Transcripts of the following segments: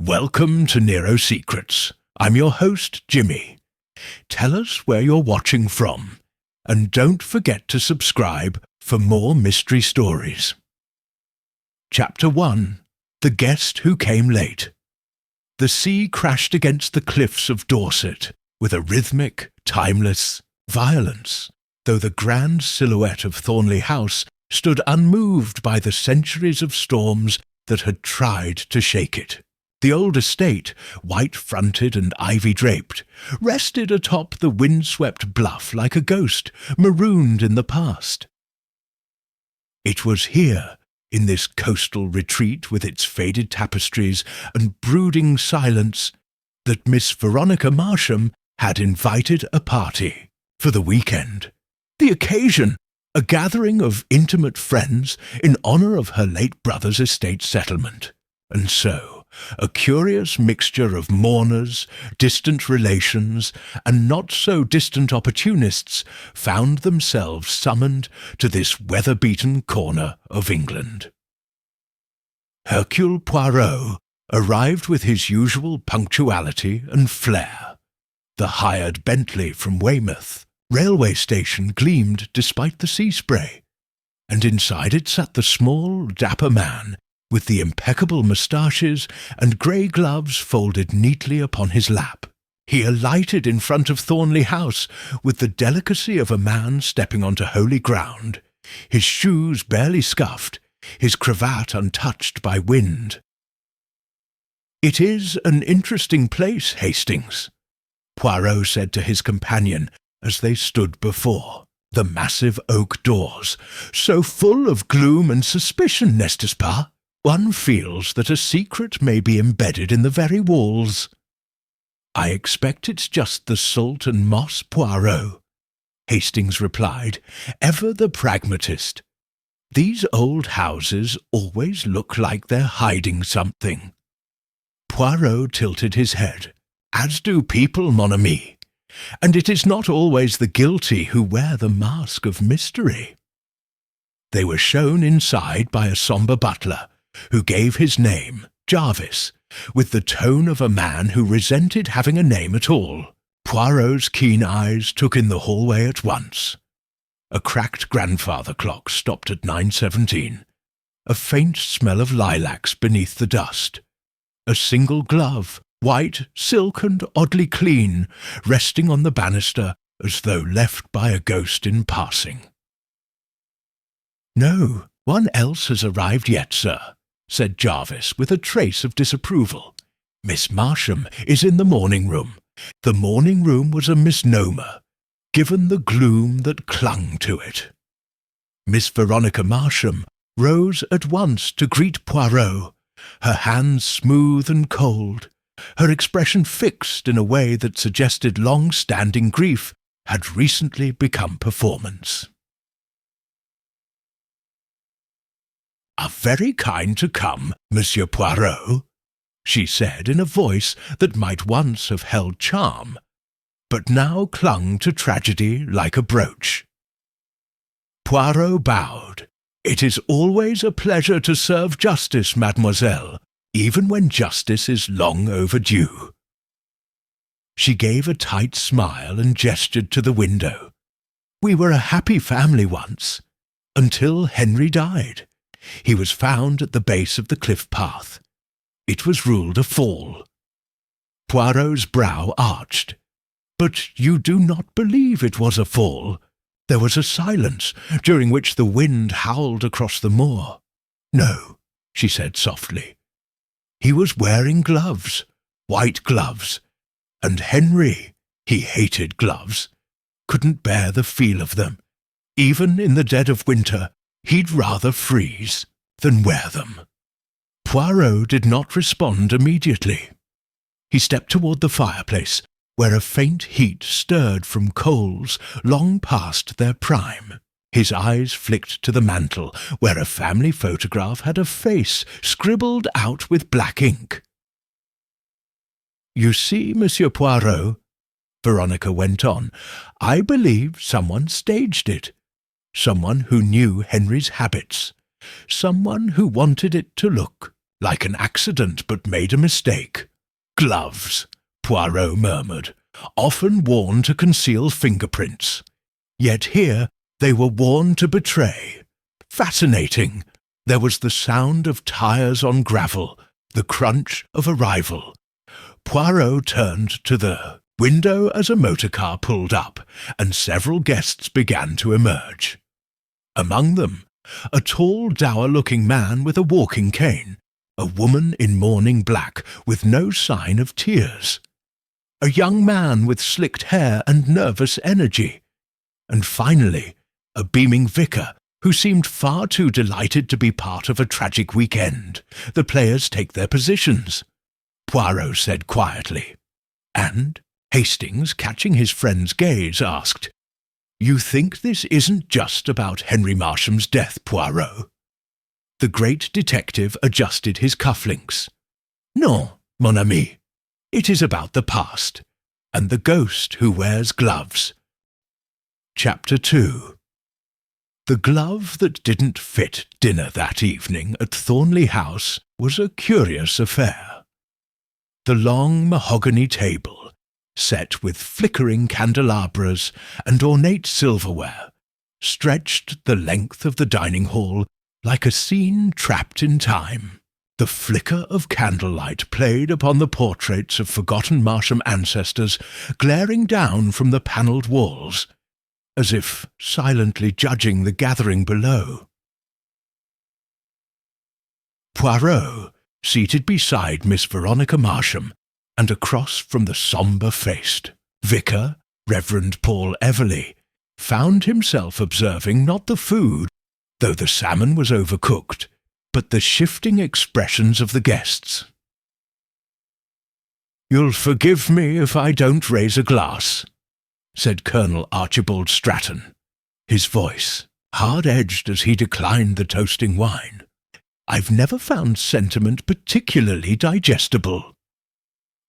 Welcome to Nero Secrets. I'm your host, Jimmy. Tell us where you're watching from, and don't forget to subscribe for more mystery stories. Chapter 1. The Guest Who Came Late. The sea crashed against the cliffs of Dorset with a rhythmic, timeless violence, though the grand silhouette of Thornley House stood unmoved by the centuries of storms that had tried to shake it. The old estate, white-fronted and ivy-draped, rested atop the wind-swept bluff like a ghost marooned in the past. It was here, in this coastal retreat with its faded tapestries and brooding silence, that Miss Veronica Marsham had invited a party for the weekend. The occasion, a gathering of intimate friends in honour of her late brother's estate settlement, and so a curious mixture of mourners, distant relations, and not-so-distant opportunists found themselves summoned to this weather-beaten corner of England. Hercule Poirot arrived with his usual punctuality and flair. The hired Bentley from Weymouth railway station gleamed despite the sea spray, and inside it sat the small, dapper man with the impeccable moustaches and grey gloves folded neatly upon his lap. He alighted in front of Thornley House with the delicacy of a man stepping onto holy ground, his shoes barely scuffed, his cravat untouched by wind. "It is an interesting place, Hastings," Poirot said to his companion as they stood before the massive oak doors, "so full of gloom and suspicion, n'est-ce pas? One feels that a secret may be embedded in the very walls." "I expect it's just the salt and moss, Poirot," Hastings replied, ever the pragmatist. "These old houses always look like they're hiding something." Poirot tilted his head. "As do people, mon ami. And it is not always the guilty who wear the mask of mystery." They were shown inside by a sombre butler, who gave his name, Jarvis, with the tone of a man who resented having a name at all. Poirot's keen eyes took in the hallway at once. A cracked grandfather clock stopped at 9:17, a faint smell of lilacs beneath the dust, a single glove, white, silk and oddly clean, resting on the banister as though left by a ghost in passing. "No one else has arrived yet, sir," said Jarvis with a trace of disapproval. "Miss Marsham is in the morning-room. The morning-room was a misnomer, given the gloom that clung to it." Miss Veronica Marsham rose at once to greet Poirot, her hands smooth and cold, her expression fixed in a way that suggested long-standing grief had recently become performance. "Are very kind to come, Monsieur Poirot," she said in a voice that might once have held charm, but now clung to tragedy like a brooch. Poirot bowed. "It is always a pleasure to serve justice, mademoiselle, even when justice is long overdue." She gave a tight smile and gestured to the window. "We were a happy family once, until Henry died. He was found at the base of the cliff path. It was ruled a fall." Poirot's brow arched. "But you do not believe it was a fall?" There was a silence, during which the wind howled across the moor. "No," she said softly. "He was wearing gloves, white gloves, and Henry, he hated gloves, couldn't bear the feel of them. Even in the dead of winter, he'd rather freeze than wear them." Poirot did not respond immediately. He stepped toward the fireplace, where a faint heat stirred from coals long past their prime. His eyes flicked to the mantel, where a family photograph had a face scribbled out with black ink. "You see, Monsieur Poirot," Veronica went on, "I believe someone staged it. Someone who knew Henry's habits. Someone who wanted it to look like an accident, but made a mistake. Gloves, Poirot murmured, often worn to conceal fingerprints. Yet here they were worn to betray. Fascinating. There was the sound of tires on gravel, the crunch of arrival. Poirot turned to the window as a motorcar pulled up, and several guests began to emerge. Among them, a tall, dour-looking man with a walking cane, a woman in mourning black with no sign of tears, a young man with slicked hair and nervous energy, and finally, a beaming vicar who seemed far too delighted to be part of a tragic weekend. The players take their positions, Poirot said quietly. And Hastings, catching his friend's gaze, asked, "You think this isn't just about Henry Marsham's death, Poirot?" The great detective adjusted his cufflinks. "Non, mon ami. It is about the past, and the ghost who wears gloves." Chapter 2. The glove that didn't fit dinner that evening at Thornley House was a curious affair. The long mahogany table, set with flickering candelabras and ornate silverware, stretched the length of the dining hall like a scene trapped in time. The flicker of candlelight played upon the portraits of forgotten Marsham ancestors glaring down from the panelled walls, as if silently judging the gathering below. Poirot, seated beside Miss Veronica Marsham, and across from the sombre-faced vicar, Reverend Paul Everley, found himself observing not the food, though the salmon was overcooked, but the shifting expressions of the guests. "You'll forgive me if I don't raise a glass," said Colonel Archibald Stratton, his voice hard-edged as he declined the toasting wine. "I've never found sentiment particularly digestible."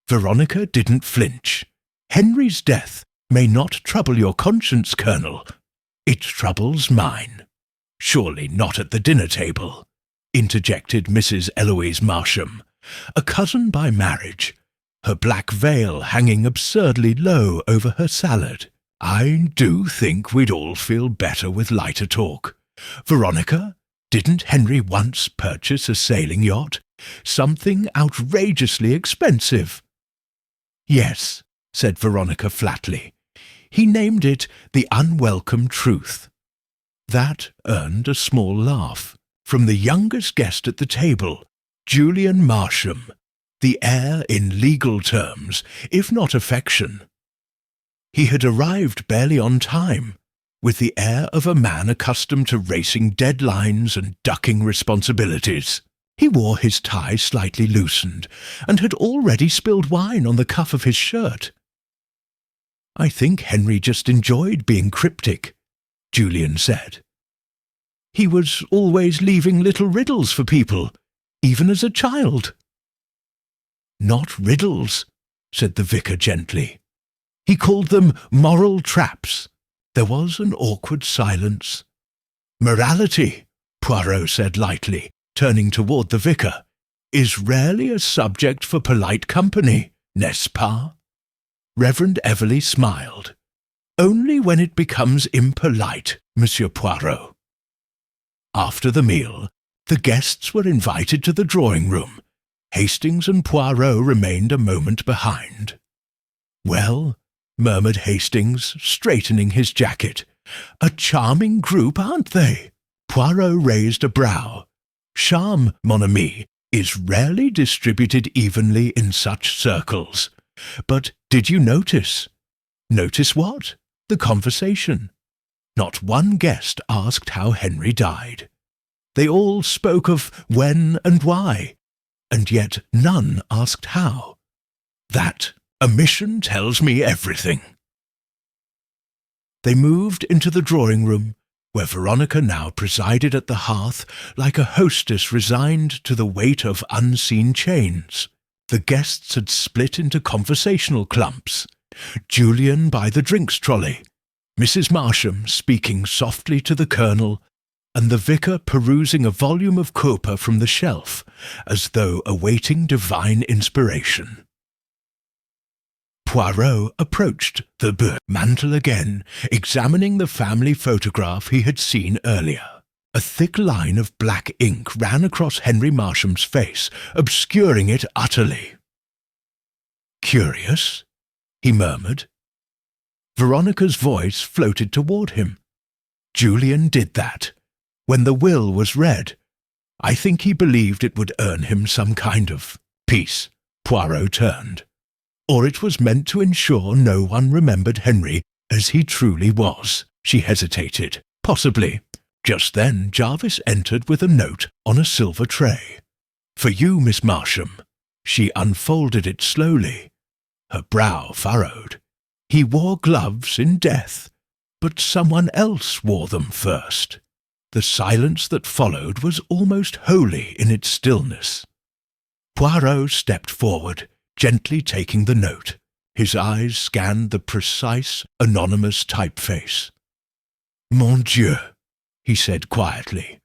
Veronica didn't flinch. "Henry's death may not trouble your conscience, Colonel. It troubles mine." "Surely not at the dinner table," interjected Mrs. Eloise Marsham, a cousin by marriage, her black veil hanging absurdly low over her salad. "I do think we'd all feel better with lighter talk. Veronica, didn't Henry once purchase a sailing yacht? Something outrageously expensive." "Yes," said Veronica flatly. "He named it the Unwelcome Truth." That earned a small laugh from the youngest guest at the table, Julian Marsham, the heir in legal terms, if not affection. He had arrived barely on time, with the air of a man accustomed to racing deadlines and ducking responsibilities. He wore his tie slightly loosened, and had already spilled wine on the cuff of his shirt. "I think Henry just enjoyed being cryptic," Julian said. "He was always leaving little riddles for people, even as a child." "Not riddles," said the vicar gently. "He called them moral traps." There was an awkward silence. "Morality," Poirot said lightly, turning toward the vicar, "is rarely a subject for polite company, n'est-ce pas?" Reverend Everley smiled. "Only when it becomes impolite, Monsieur Poirot." After the meal, the guests were invited to the drawing-room. Hastings and Poirot remained a moment behind. "Well," murmured Hastings, straightening his jacket, "a charming group, aren't they?" Poirot raised a brow. "Charme, mon ami, is rarely distributed evenly in such circles. But did you notice?" "Notice what?" "The conversation. Not one guest asked how Henry died. They all spoke of when and why, and yet none asked how. That omission tells me everything." They moved into the drawing-room, where Veronica now presided at the hearth like a hostess resigned to the weight of unseen chains. The guests had split into conversational clumps, Julian by the drinks trolley, Mrs. Marsham speaking softly to the Colonel, and the vicar perusing a volume of Cowper from the shelf, as though awaiting divine inspiration. Poirot approached the mantel again, examining the family photograph he had seen earlier. A thick line of black ink ran across Henry Marsham's face, obscuring it utterly. "Curious," he murmured. Veronica's voice floated toward him. "Julian did that. When the will was read, I think he believed it would earn him some kind of peace." Poirot turned. "Or it was meant to ensure no one remembered Henry as he truly was." She hesitated. "Possibly." Just then Jarvis entered with a note on a silver tray. "For you, Miss Marsham." She unfolded it slowly. Her brow furrowed. "He wore gloves in death, but someone else wore them first." The silence that followed was almost holy in its stillness. Poirot stepped forward, gently taking the note. His eyes scanned the precise, anonymous typeface. "Mon Dieu," he said quietly.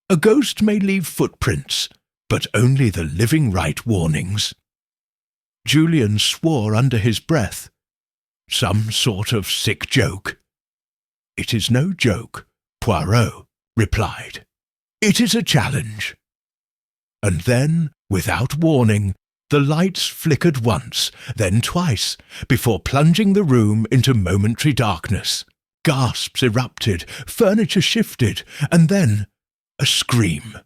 "A ghost may leave footprints, but only the living write warnings." Julian swore under his breath. "Some sort of sick joke." "It is no joke," Poirot replied. "It is a challenge." And then, without warning, the lights flickered once, then twice, before plunging the room into momentary darkness. Gasps erupted, furniture shifted, and then a scream.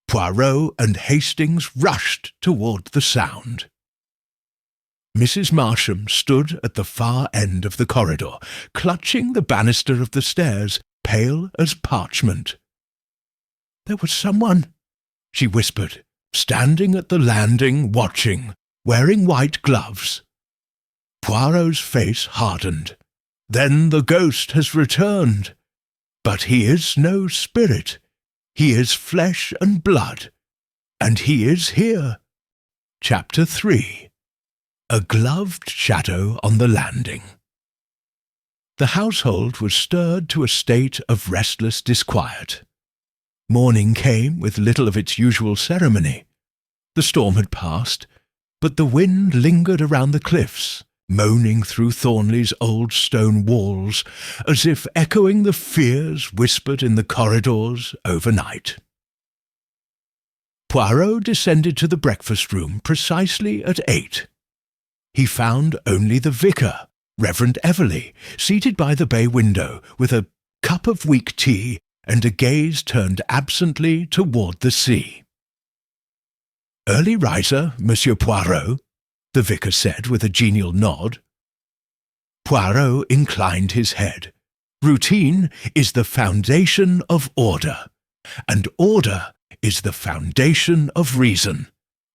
Poirot and Hastings rushed toward the sound. Mrs. Marsham stood at the far end of the corridor, clutching the banister of the stairs, pale as parchment. "There was someone," she whispered, standing at the landing, watching, wearing white gloves. Poirot's face hardened. "Then the ghost has returned. But he is no spirit. He is flesh and blood. And he is here." Chapter 3. A gloved shadow on the landing. The household was stirred to a state of restless disquiet. Morning came with little of its usual ceremony. The storm had passed, but the wind lingered around the cliffs, moaning through Thornley's old stone walls, as if echoing the fears whispered in the corridors overnight. Poirot descended to the breakfast-room precisely at 8. He found only the vicar, Reverend Everley, seated by the bay window with a cup of weak tea and a gaze turned absently toward the sea. "Early riser, Monsieur Poirot," the vicar said with a genial nod. Poirot inclined his head. "Routine is the foundation of order, and order is the foundation of reason.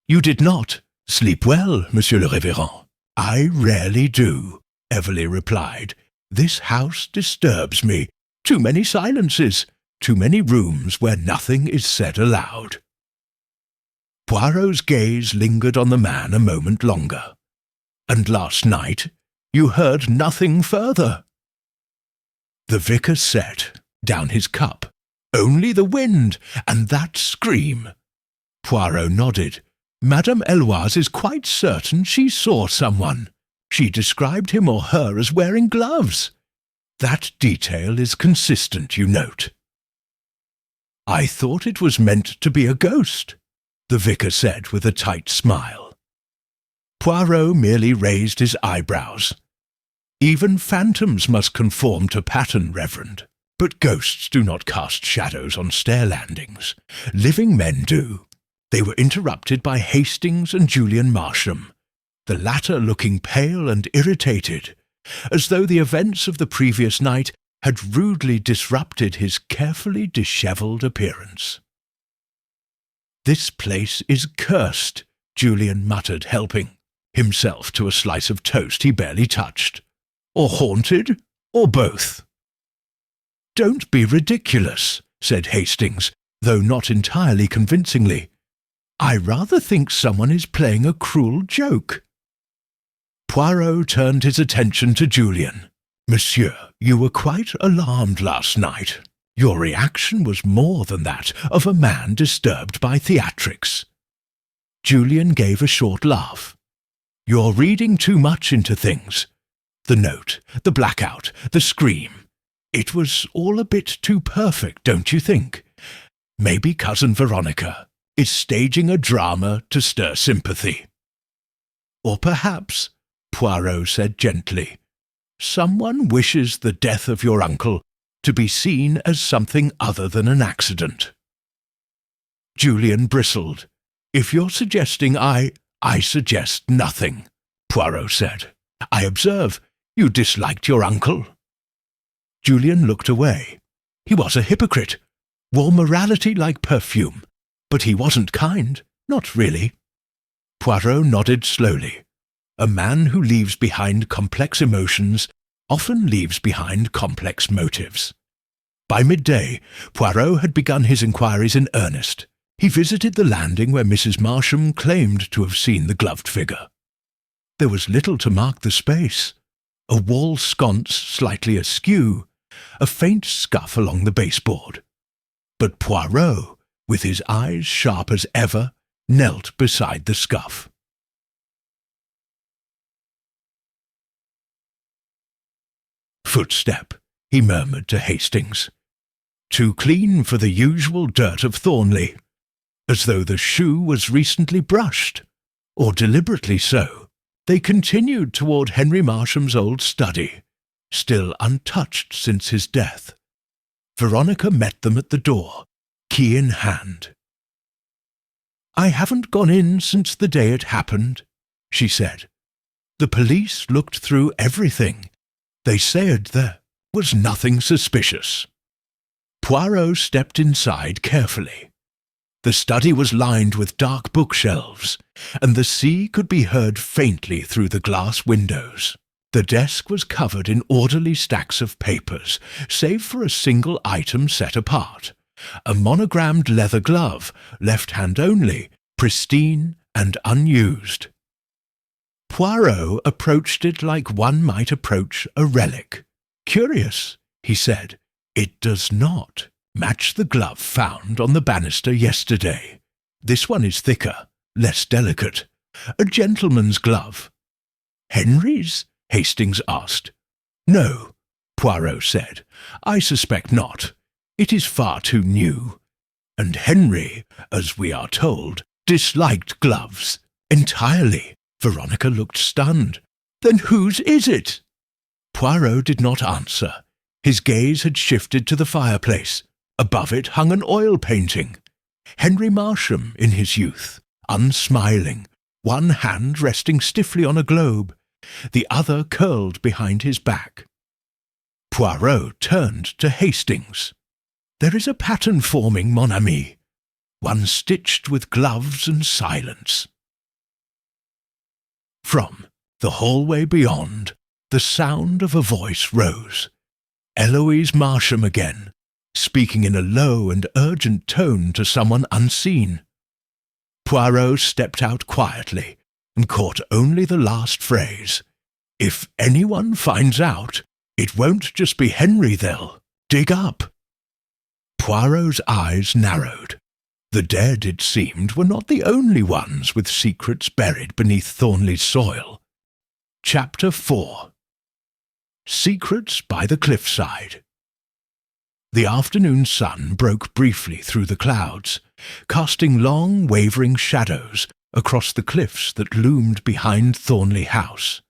You did not sleep well, Monsieur le Révérend." "I rarely do," Everley replied. "This house disturbs me. Too many silences, too many rooms where nothing is said aloud." Poirot's gaze lingered on the man a moment longer. "And last night you heard nothing further?" The vicar set down his cup. "Only the wind, and that scream." Poirot nodded. "Madame Eloise is quite certain she saw someone. She described him or her as wearing gloves. That detail is consistent, you note." "I thought it was meant to be a ghost," the vicar said with a tight smile. Poirot merely raised his eyebrows. "Even phantoms must conform to pattern, Reverend. But ghosts do not cast shadows on stair landings. Living men do." They were interrupted by Hastings and Julian Marsham, the latter looking pale and irritated, as though the events of the previous night had rudely disrupted his carefully dishevelled appearance. "This place is cursed," Julian muttered, helping himself to a slice of toast he barely touched. "Or haunted, or both." "Don't be ridiculous," said Hastings, though not entirely convincingly. "I rather think someone is playing a cruel joke." Poirot turned his attention to Julian. "Monsieur, you were quite alarmed last night." Your reaction was more than that of a man disturbed by theatrics. Julian gave a short laugh. You're reading too much into things. The note, the blackout, the scream. It was all a bit too perfect, don't you think? Maybe Cousin Veronica is staging a drama to stir sympathy. Or perhaps, Poirot said gently, someone wishes the death of your uncle to be seen as something other than an accident. Julian bristled. If you're suggesting I suggest nothing, Poirot said. I observe you disliked your uncle. Julian looked away. He was a hypocrite, wore morality like perfume, but he wasn't kind, not really. Poirot nodded slowly. A man who leaves behind complex emotions often leaves behind complex motives. By midday, Poirot had begun his inquiries in earnest. He visited the landing where Mrs. Marsham claimed to have seen the gloved figure. There was little to mark the space. A wall sconce slightly askew, a faint scuff along the baseboard. But Poirot, with his eyes sharp as ever, knelt beside the scuff. Footstep, he murmured to Hastings. Too clean for the usual dirt of Thornley, as though the shoe was recently brushed, or deliberately so. They continued toward Henry Marsham's old study, still untouched since his death. Veronica met them at the door, key in hand. I haven't gone in since the day it happened, she said. The police looked through everything. They said there was nothing suspicious. Poirot stepped inside carefully. The study was lined with dark bookshelves, and the sea could be heard faintly through the glass windows. The desk was covered in orderly stacks of papers, save for a single item set apart, a monogrammed leather glove, left hand only, pristine and unused. Poirot approached it like one might approach a relic. Curious, he said, it does not match the glove found on the banister yesterday. This one is thicker, less delicate. A gentleman's glove. Henry's? Hastings asked. No, Poirot said. I suspect not. It is far too new. And Henry, as we are told, disliked gloves. Entirely. Veronica looked stunned. Then whose is it? Poirot did not answer. His gaze had shifted to the fireplace. Above it hung an oil painting. Henry Marsham in his youth, unsmiling, one hand resting stiffly on a globe, the other curled behind his back. Poirot turned to Hastings. There is a pattern forming, mon ami, one stitched with gloves and silence. From the hallway beyond, the sound of a voice rose. Eloise Marsham again, speaking in a low and urgent tone to someone unseen. Poirot stepped out quietly and caught only the last phrase. If anyone finds out, it won't just be Henry they'll dig up. Poirot's eyes narrowed. The dead, it seemed, were not the only ones with secrets buried beneath Thornley's soil. Chapter 4. Secrets by the Cliffside. The afternoon sun broke briefly through the clouds, casting long, wavering shadows across the cliffs that loomed behind Thornley House.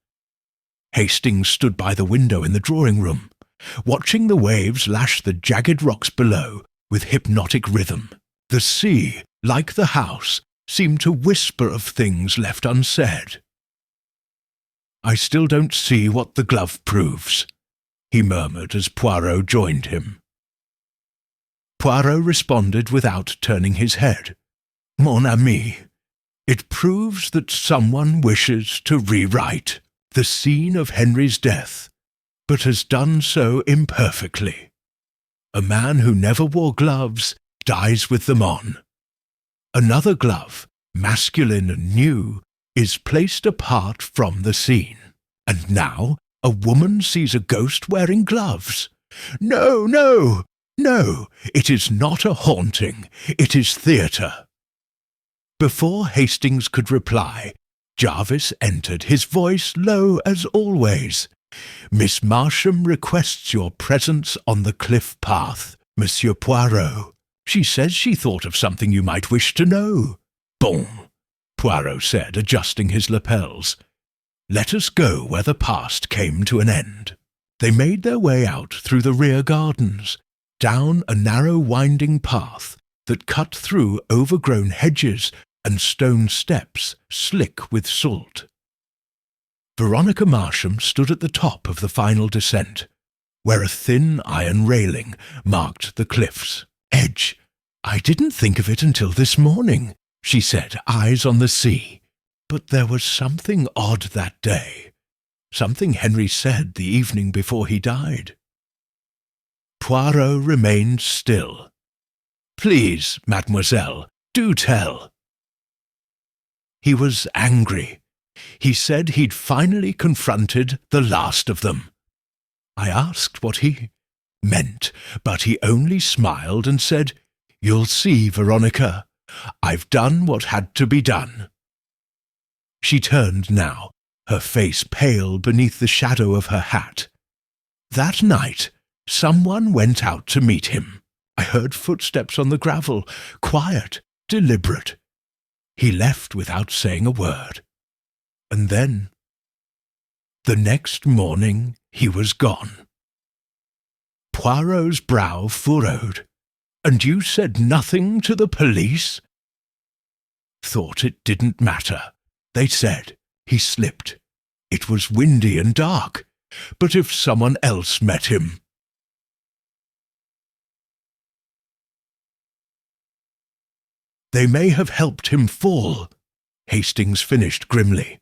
Hastings stood by the window in the drawing-room, watching the waves lash the jagged rocks below with hypnotic rhythm. The sea, like the house, seemed to whisper of things left unsaid. I still don't see what the glove proves, he murmured as Poirot joined him. Poirot responded without turning his head. Mon ami, it proves that someone wishes to rewrite the scene of Henry's death, but has done so imperfectly. A man who never wore gloves dies with them on. Another glove, masculine and new, is placed apart from the scene. And now a woman sees a ghost wearing gloves. No, no! No, it is not a haunting. It is theatre." Before Hastings could reply, Jarvis entered, his voice low as always. "Miss Marsham requests your presence on the cliff path, Monsieur Poirot. She says she thought of something you might wish to know." "Bon," Poirot said, adjusting his lapels. "Let us go where the past came to an end." They made their way out through the rear gardens, down a narrow winding path that cut through overgrown hedges and stone steps slick with salt. Veronica Marsham stood at the top of the final descent, where a thin iron railing marked the cliff's edge. "I didn't think of it until this morning," she said, eyes on the sea. "But there was something odd that day, something Henry said the evening before he died." Poirot remained still. "Please, mademoiselle, do tell." He was angry. He said he'd finally confronted the last of them. I asked what he meant, but he only smiled and said, "You'll see, Veronica. I've done what had to be done." She turned now, her face pale beneath the shadow of her hat. "That night, someone went out to meet him. I heard footsteps on the gravel, quiet, deliberate. He left without saying a word. And then, the next morning, he was gone." Poirot's brow furrowed. "And you said nothing to the police?" "Thought it didn't matter. They said he slipped. It was windy and dark. But if someone else met him—" "They may have helped him fall," Hastings finished grimly.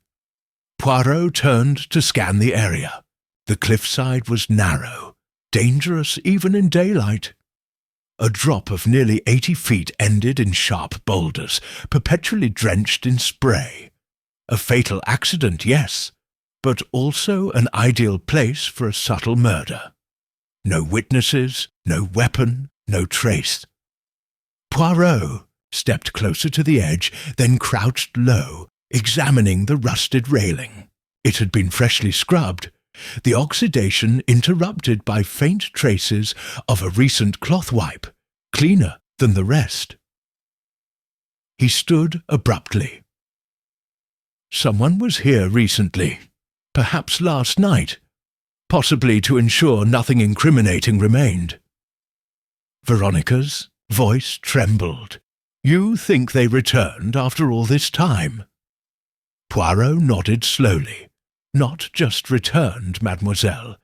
Poirot turned to scan the area. The cliffside was narrow, dangerous even in daylight. A drop of nearly 80 feet ended in sharp boulders, perpetually drenched in spray. A fatal accident, yes, but also an ideal place for a subtle murder. No witnesses, no weapon, no trace. Poirot stepped closer to the edge, then crouched low, examining the rusted railing. It had been freshly scrubbed, the oxidation interrupted by faint traces of a recent cloth wipe, cleaner than the rest. He stood abruptly. "Someone was here recently, perhaps last night, possibly to ensure nothing incriminating remained." Veronica's voice trembled. "You think they returned after all this time?" Poirot nodded slowly. "Not just returned, mademoiselle.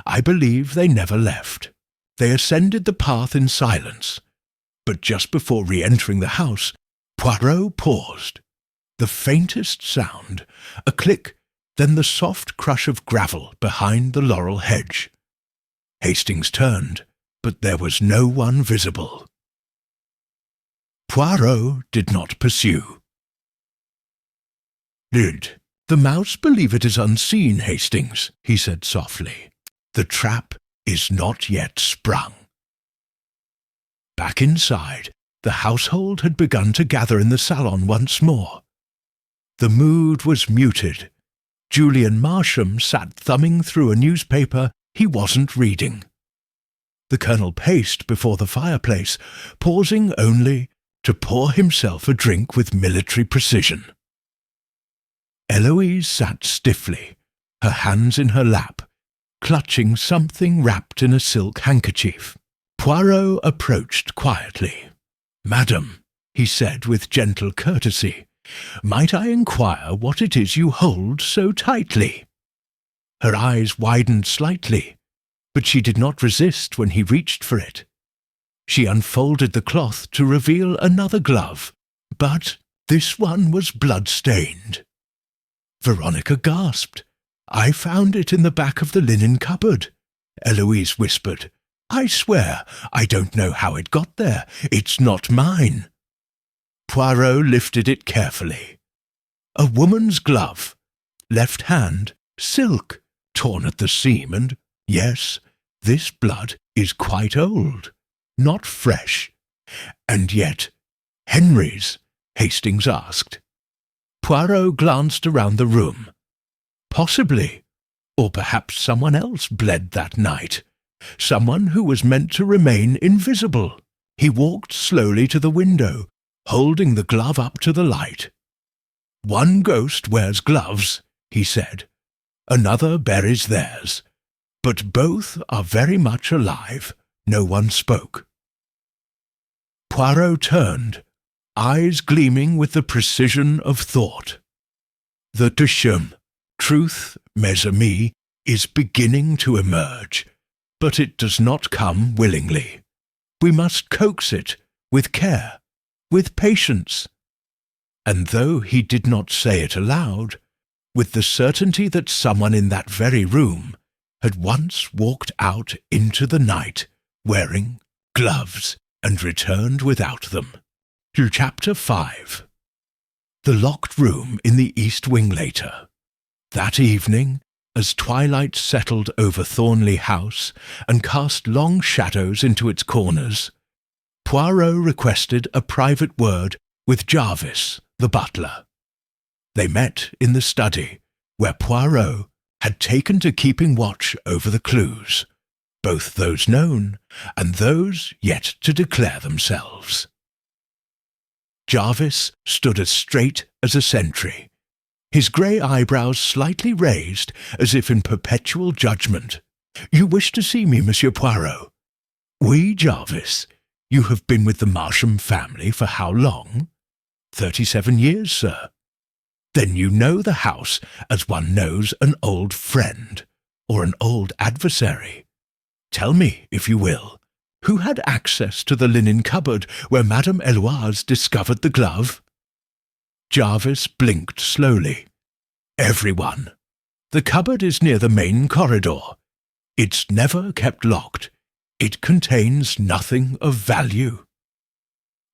I believe they never left. They ascended the path in silence. But just before re-entering the house, Poirot paused. The faintest sound, a click, then the soft crush of gravel behind the laurel hedge. Hastings turned, but there was no one visible. Poirot did not pursue. "Did the mouse believe it is unseen, Hastings?" he said softly. "The trap is not yet sprung." Back inside, the household had begun to gather in the salon once more. The mood was muted. Julian Marsham sat thumbing through a newspaper he wasn't reading. The Colonel paced before the fireplace, pausing only to pour himself a drink with military precision. Eloise sat stiffly, her hands in her lap, clutching something wrapped in a silk handkerchief. Poirot approached quietly. "Madam," he said with gentle courtesy, "might I inquire what it is you hold so tightly?" Her eyes widened slightly, but she did not resist when he reached for it. She unfolded the cloth to reveal another glove, but this one was blood-stained. Veronica gasped. "I found it in the back of the linen cupboard," Eloise whispered. "I swear, I don't know how it got there. It's not mine." Poirot lifted it carefully. A woman's glove, left hand, silk, torn at the seam, and, yes, this blood is quite old. not fresh. And yet, Henry's, Hastings asked. Poirot glanced around the room. Possibly, or perhaps someone else bled that night. Someone who was meant to remain invisible. He walked slowly to the window, holding the glove up to the light. One ghost wears gloves, he said. Another buries theirs. But both are very much alive. No one spoke. Poirot turned, eyes gleaming with the precision of thought. The truth, mes amis, is beginning to emerge, but it does not come willingly. We must coax it, with care, with patience. And though he did not say it aloud, with the certainty that someone in that very room had once walked out into the night wearing gloves and returned without them. Chapter 5. The locked room in the East Wing later. That evening, as twilight settled over Thornley House and cast long shadows into its corners, Poirot requested a private word with Jarvis, the butler. They met in the study, where Poirot had taken to keeping watch over the clues, both those known and those yet to declare themselves. Jarvis stood as straight as a sentry, his grey eyebrows slightly raised as if in perpetual judgment. "You wish to see me, Monsieur Poirot?" "Oui, Jarvis. You have been with the Marsham family for how long?" 37 years, sir." "Then you know the house as one knows an old friend, or an old adversary. Tell me, if you will, who had access to the linen cupboard where Madame Eloise discovered the glove?" Jarvis blinked slowly. "Everyone. The cupboard is near the main corridor. It's never kept locked. It contains nothing of value."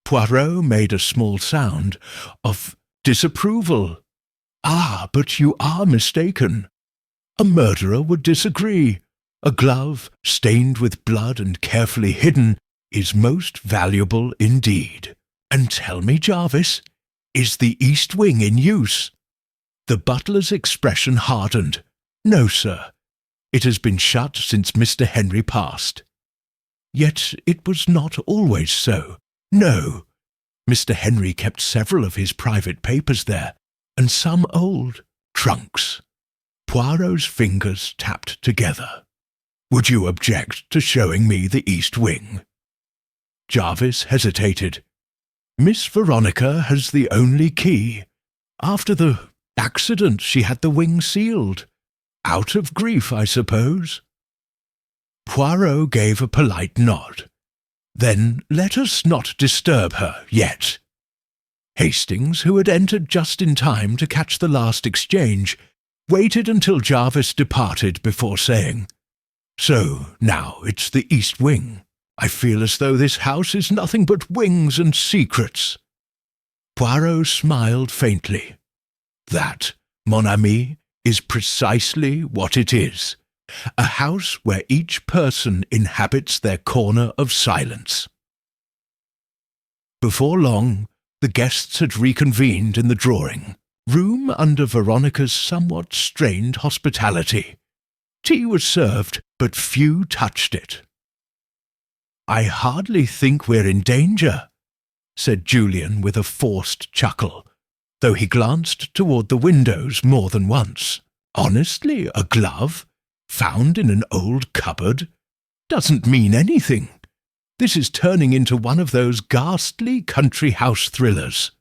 Poirot made a small sound of disapproval. "Ah, but you are mistaken. A murderer would disagree. A glove, stained with blood and carefully hidden, is most valuable indeed. And tell me, Jarvis, is the East Wing in use?" The butler's expression hardened. "No, sir. It has been shut since Mr. Henry passed." "Yet it was not always so. No. Mr. Henry kept several of his private papers there, and some old trunks." Poirot's fingers tapped together. "Would you object to showing me the East Wing?" Jarvis hesitated. "Miss Veronica has the only key. After the accident she had the wing sealed. Out of grief, I suppose." Poirot gave a polite nod. "Then let us not disturb her yet." Hastings, who had entered just in time to catch the last exchange, waited until Jarvis departed before saying, "So, now it's the East Wing. I feel as though this house is nothing but wings and secrets." Poirot smiled faintly. "That, mon ami, is precisely what it is. A house where each person inhabits their corner of silence." Before long, the guests had reconvened in the drawing room under Veronica's somewhat strained hospitality. Tea was served, but few touched it. "I hardly think we're in danger," said Julian with a forced chuckle, though he glanced toward the windows more than once. "Honestly, a glove, found in an old cupboard, doesn't mean anything. This is turning into one of those ghastly country house thrillers."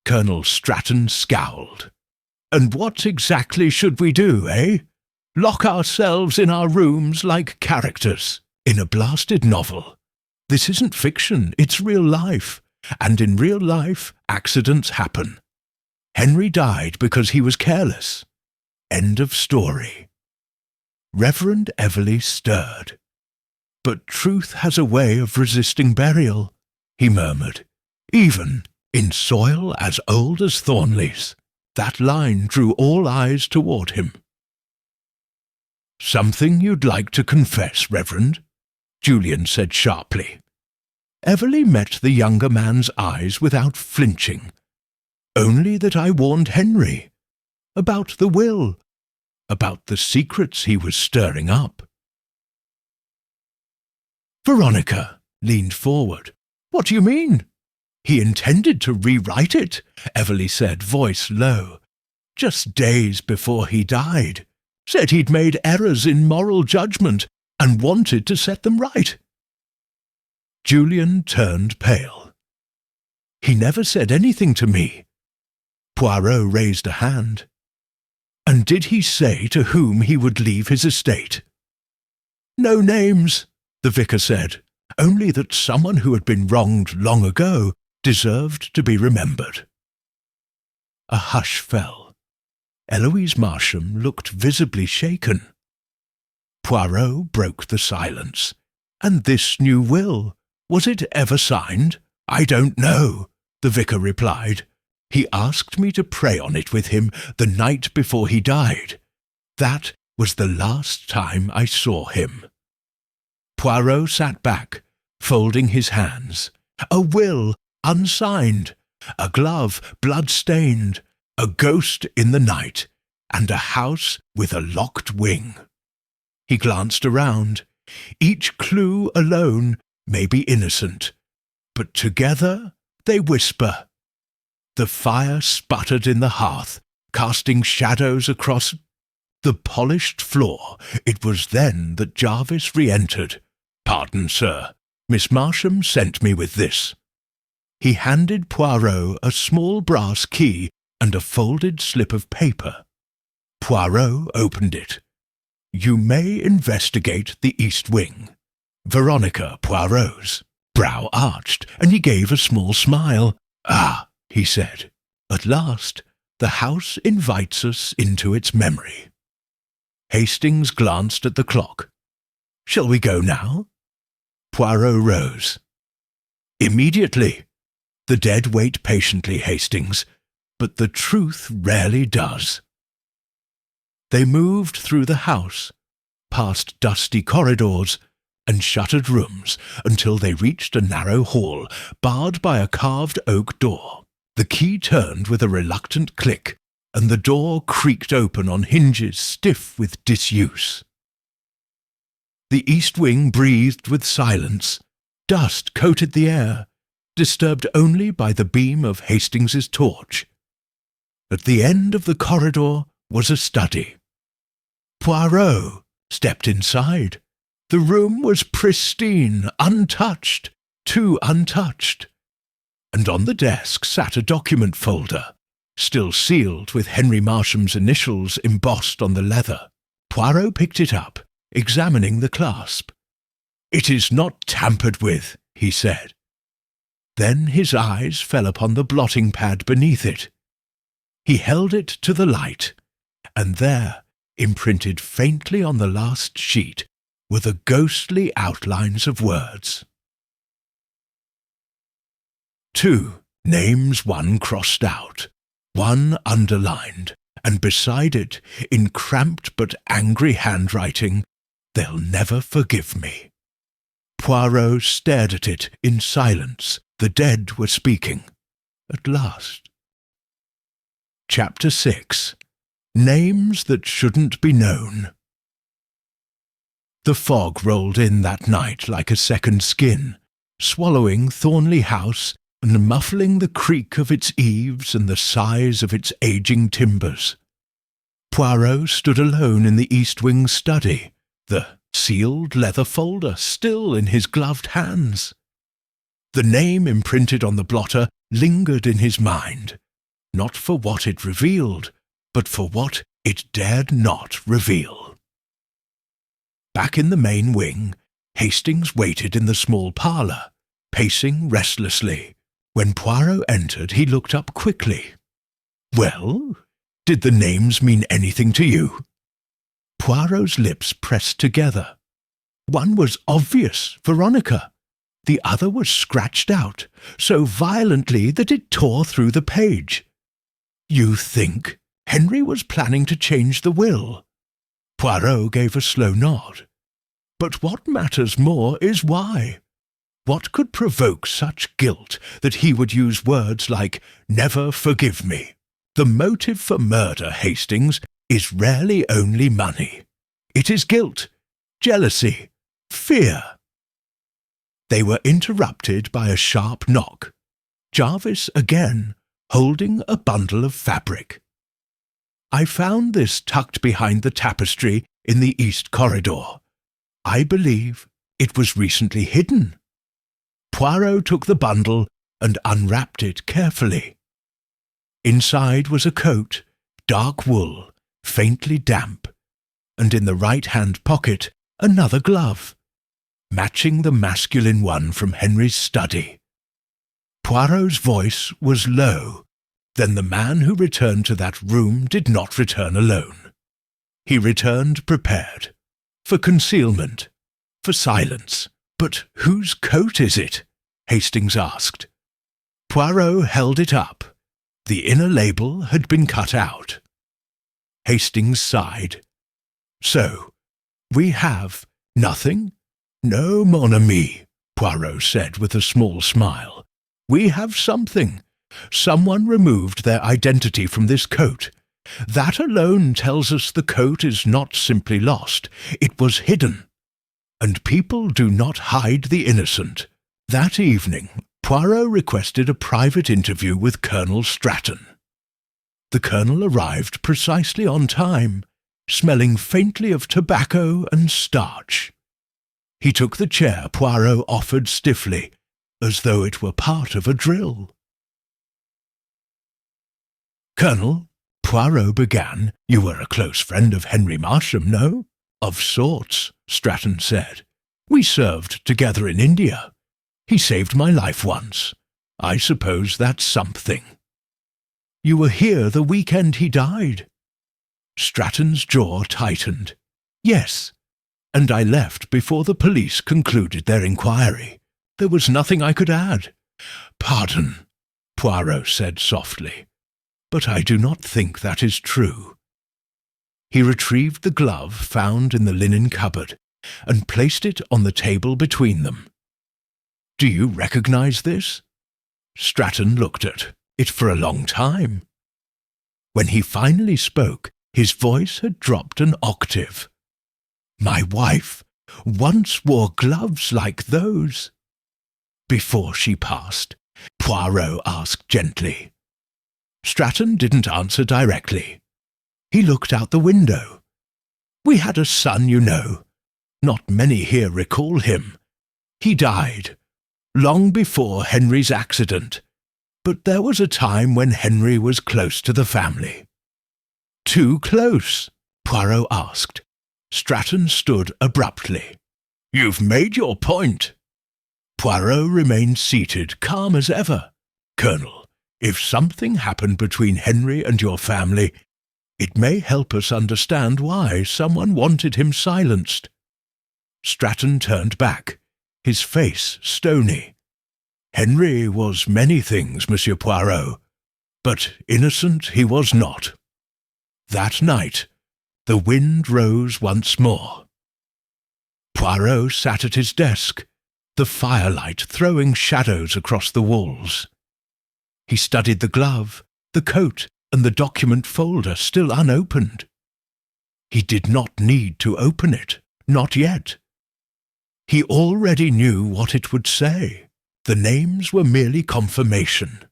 Colonel Stratton scowled. "And what exactly should we do, eh? Lock ourselves in our rooms like characters in a blasted novel. This isn't fiction, it's real life, and in real life accidents happen. Henry died because he was careless. End of story." Reverend Everley stirred. "But truth has a way of resisting burial," he murmured. "Even in soil as old as Thornley's." That line drew all eyes toward him. "Something you'd like to confess, Reverend?" Julian said sharply. Everly met the younger man's eyes without flinching. Only that I warned Henry. About the will. About the secrets he was stirring up. Veronica leaned forward. What do you mean? He intended to rewrite it, Everly said, voice low. Just days before he died. Said he'd made errors in moral judgment and wanted to set them right. Julian turned pale. He never said anything to me. Poirot raised a hand. And did he say to whom he would leave his estate? No names, the vicar said, only that someone who had been wronged long ago deserved to be remembered. A hush fell. Eloise Marsham looked visibly shaken. Poirot broke the silence. And this new will, was it ever signed? I don't know, the vicar replied. He asked me to pray on it with him the night before he died. That was the last time I saw him. Poirot sat back, folding his hands. A will, unsigned, a glove, blood-stained, a ghost in the night, and a house with a locked wing. He glanced around. Each clue alone may be innocent, but together they whisper. The fire sputtered in the hearth, casting shadows across the polished floor. It was then that Jarvis re-entered. Pardon, sir. Miss Marsham sent me with this. He handed Poirot a small brass key and a folded slip of paper. Poirot opened it. You may investigate the East Wing. Veronica Poirot's brow arched, and he gave a small smile. Ah, he said, at last the house invites us into its memory. Hastings glanced at the clock. Shall we go now? Poirot rose. Immediately. The dead wait patiently, Hastings, but the truth rarely does. They moved through the house, past dusty corridors and shuttered rooms, until they reached a narrow hall, barred by a carved oak door. The key turned with a reluctant click, and the door creaked open on hinges stiff with disuse. The east wing breathed with silence. Dust coated the air, disturbed only by the beam of Hastings's torch. At the end of the corridor was a study. Poirot stepped inside. The room was pristine, untouched, too untouched. And on the desk sat a document folder, still sealed with Henry Marsham's initials embossed on the leather. Poirot picked it up, examining the clasp. It is not tampered with, he said. Then his eyes fell upon the blotting pad beneath it. He held it to the light, and there, imprinted faintly on the last sheet, were the ghostly outlines of words. 2 names, one crossed out, one underlined, and beside it, in cramped but angry handwriting, they'll never forgive me. Poirot stared at it in silence. The dead were speaking. At last. Chapter 6. Names that shouldn't be known. The fog rolled in that night like a second skin, swallowing Thornley House and muffling the creak of its eaves and the sighs of its aging timbers. Poirot stood alone in the East Wing study, the sealed leather folder still in his gloved hands. The name imprinted on the blotter lingered in his mind, not for what it revealed, but for what it dared not reveal. Back in the main wing, Hastings waited in the small parlour, pacing restlessly. When Poirot entered, he looked up quickly. Well, did the names mean anything to you? Poirot's lips pressed together. One was obvious, Veronica. The other was scratched out, so violently that it tore through the page. You think Henry was planning to change the will? Poirot gave a slow nod. But what matters more is why. What could provoke such guilt that he would use words like, "never forgive me"? The motive for murder, Hastings, is rarely only money. It is guilt, jealousy, fear. They were interrupted by a sharp knock. Jarvis again, holding a bundle of fabric. "I found this tucked behind the tapestry in the east corridor. I believe it was recently hidden." Poirot took the bundle and unwrapped it carefully. Inside was a coat, dark wool, faintly damp, and in the right-hand pocket another glove, matching the masculine one from Henry's study. Poirot's voice was low. Then the man who returned to that room did not return alone. He returned prepared, for concealment, for silence. "But whose coat is it?" Hastings asked. Poirot held it up. The inner label had been cut out. Hastings sighed. "So, we have nothing?" "No, mon ami," Poirot said with a small smile. "We have something. Someone removed their identity from this coat. That alone tells us the coat is not simply lost. It was hidden. And people do not hide the innocent." That evening, Poirot requested a private interview with Colonel Stratton. The colonel arrived precisely on time, smelling faintly of tobacco and starch. He took the chair Poirot offered stiffly, as though it were part of a drill. "Colonel," Poirot began, "you were a close friend of Henry Marsham, no?" "Of sorts," Stratton said. "We served together in India. He saved my life once. I suppose that's something." "You were here the weekend he died?" Stratton's jaw tightened. "Yes, and I left before the police concluded their inquiry. There was nothing I could add." "Pardon," Poirot said softly, "but I do not think that is true." He retrieved the glove found in the linen cupboard and placed it on the table between them. "Do you recognize this?" Stratton looked at it for a long time. When he finally spoke, his voice had dropped an octave. "My wife once wore gloves like those." "Before she passed?" Poirot asked gently. Stratton didn't answer directly. He looked out the window. "We had a son, you know. Not many here recall him. He died long before Henry's accident, but there was a time when Henry was close to the family." "Too close?" Poirot asked. Stratton stood abruptly. "You've made your point." Poirot remained seated, calm as ever. "Colonel, if something happened between Henry and your family, it may help us understand why someone wanted him silenced." Stratton turned back, his face stony. "Henry was many things, Monsieur Poirot, but innocent he was not." That night, the wind rose once more. Poirot sat at his desk, the firelight throwing shadows across the walls. He studied the glove, the coat, and the document folder still unopened. He did not need to open it, not yet. He already knew what it would say. The names were merely confirmation.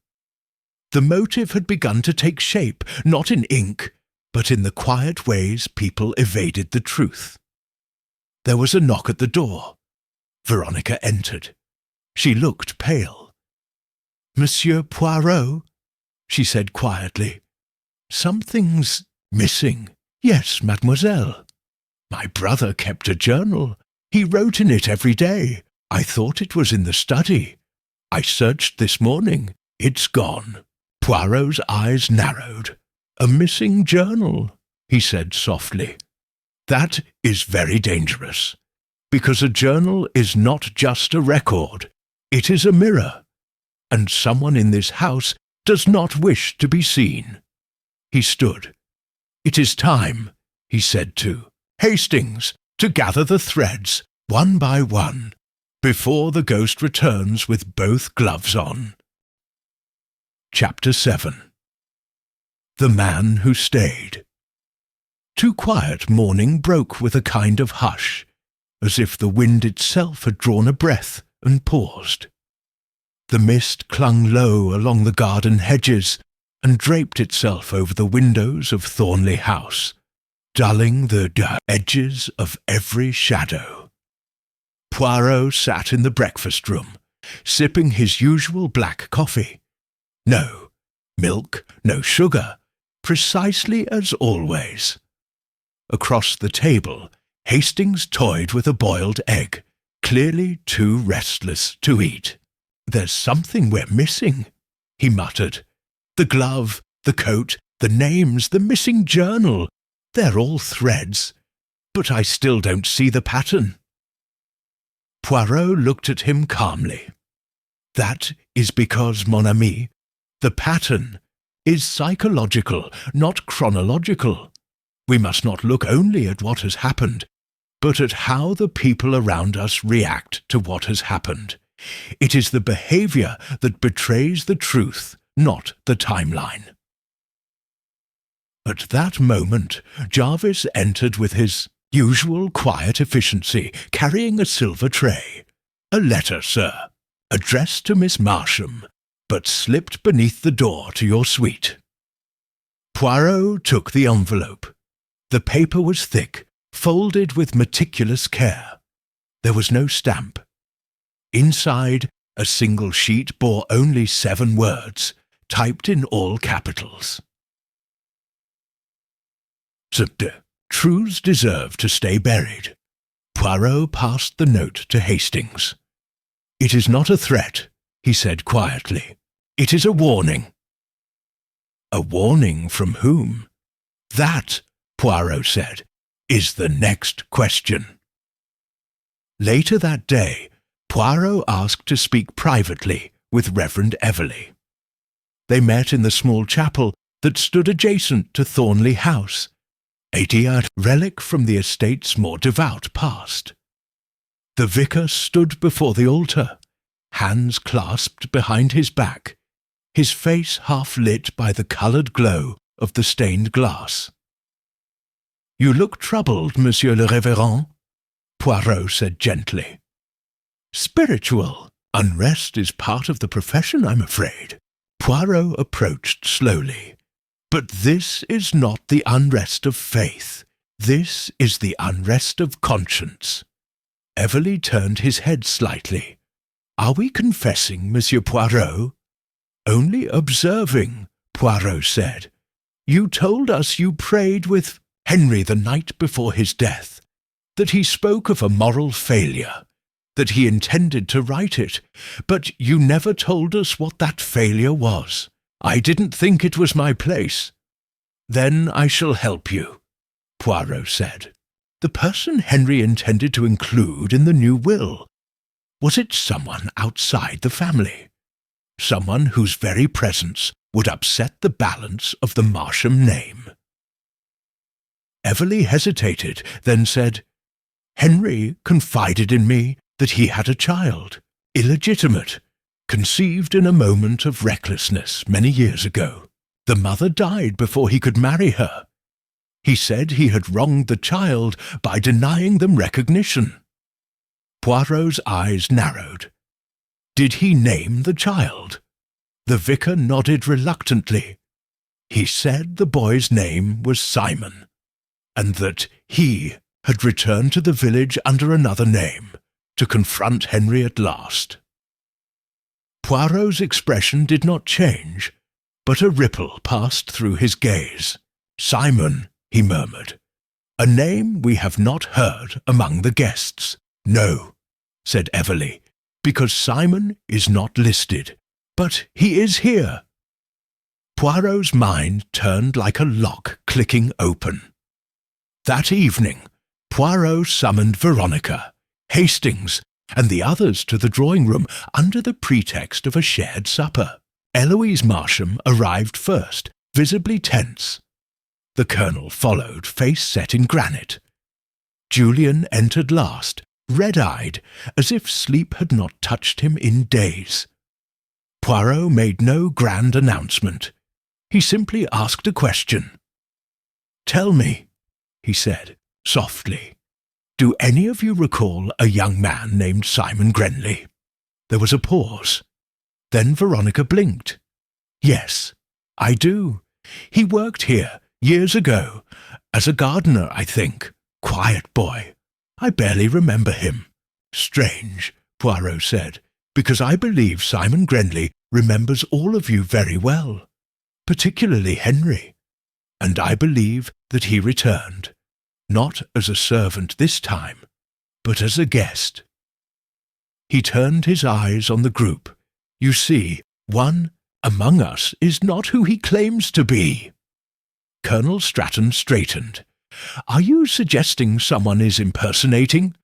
The motive had begun to take shape, not in ink, but in the quiet ways people evaded the truth. There was a knock at the door. Veronica entered. She looked pale. "Monsieur Poirot," she said quietly. "Something's missing." "Yes, mademoiselle. My brother kept a journal. He wrote in it every day. I thought it was in the study. I searched this morning. It's gone." Poirot's eyes narrowed. "A missing journal," he said softly. "That is very dangerous, because a journal is not just a record. It is a mirror, and someone in this house does not wish to be seen." He stood. "It is time," he said to Hastings, "to gather the threads. one by one, before the ghost returns with both gloves on. Chapter 7. The Man Who Stayed. Too quiet morning broke with a kind of hush, as if the wind itself had drawn a breath and paused. The mist clung low along the garden hedges and draped itself over the windows of Thornley House, dulling the edges of every shadow. Poirot sat in the breakfast-room, sipping his usual black coffee. No milk, no sugar, precisely as always. Across the table, Hastings toyed with a boiled egg, clearly too restless to eat. "There's something we're missing," he muttered. "The glove, the coat, the names, the missing journal. They're all threads, but I still don't see the pattern." Poirot looked at him calmly. "That is because, mon ami, the pattern is psychological, not chronological. We must not look only at what has happened, but at how the people around us react to what has happened. It is the behavior that betrays the truth, not the timeline." At that moment, Jarvis entered with his usual quiet efficiency, carrying a silver tray. "A letter, sir, addressed to Miss Marsham, but slipped beneath the door to your suite." Poirot took the envelope. The paper was thick, folded with meticulous care. There was no stamp. Inside, a single sheet bore only 7 words, typed in all capitals. Truths deserve to stay buried. Poirot passed the note to Hastings. "It is not a threat," he said quietly. "It is a warning." "A warning from whom?" "That," Poirot said, "is the next question." Later that day, Poirot asked to speak privately with Reverend Everley. They met in the small chapel that stood adjacent to Thornley House, a dear relic from the estate's more devout past. The vicar stood before the altar, hands clasped behind his back, his face half lit by the coloured glow of the stained glass. "You look troubled, Monsieur le Révérend," Poirot said gently. "Spiritual unrest is part of the profession, I'm afraid." Poirot approached slowly. "But this is not the unrest of faith. This is the unrest of conscience." Everley turned his head slightly. "Are we confessing, Monsieur Poirot?" "Only observing," Poirot said. "You told us you prayed with Henry the night before his death, that he spoke of a moral failure, that he intended to write it, but you never told us what that failure was. I didn't think it was my place." "Then I shall help you," Poirot said. "The person Henry intended to include in the new will, was it someone outside the family? Someone whose very presence would upset the balance of the Marsham name?" Everley hesitated, then said, "Henry confided in me that he had a child, illegitimate, conceived in a moment of recklessness many years ago. The mother died before he could marry her. He said he had wronged the child by denying them recognition." Poirot's eyes narrowed. "Did he name the child?" The vicar nodded reluctantly. "He said the boy's name was Simon, and that he had returned to the village under another name, to confront Henry at last." Poirot's expression did not change, but a ripple passed through his gaze. "Simon," he murmured, "a name we have not heard among the guests." "No," said Everley, "because Simon is not listed, but he is here." Poirot's mind turned like a lock clicking open. That evening, Poirot summoned Veronica, Hastings, and the others to the drawing-room under the pretext of a shared supper. Eloise Marsham arrived first, visibly tense. The Colonel followed, face set in granite. Julian entered last, red-eyed, as if sleep had not touched him in days. Poirot made no grand announcement. He simply asked a question. "Tell me," he said, softly, "do any of you recall a young man named Simon Grenley?" There was a pause. Then Veronica blinked. "Yes, I do. He worked here, years ago, as a gardener, I think. Quiet boy. I barely remember him." "Strange," Poirot said, "because I believe Simon Grenley remembers all of you very well, particularly Henry. And I believe that he returned, not as a servant this time, but as a guest." He turned his eyes on the group. "You see, one among us is not who he claims to be." Colonel Stratton straightened. "Are you suggesting someone is impersonating?"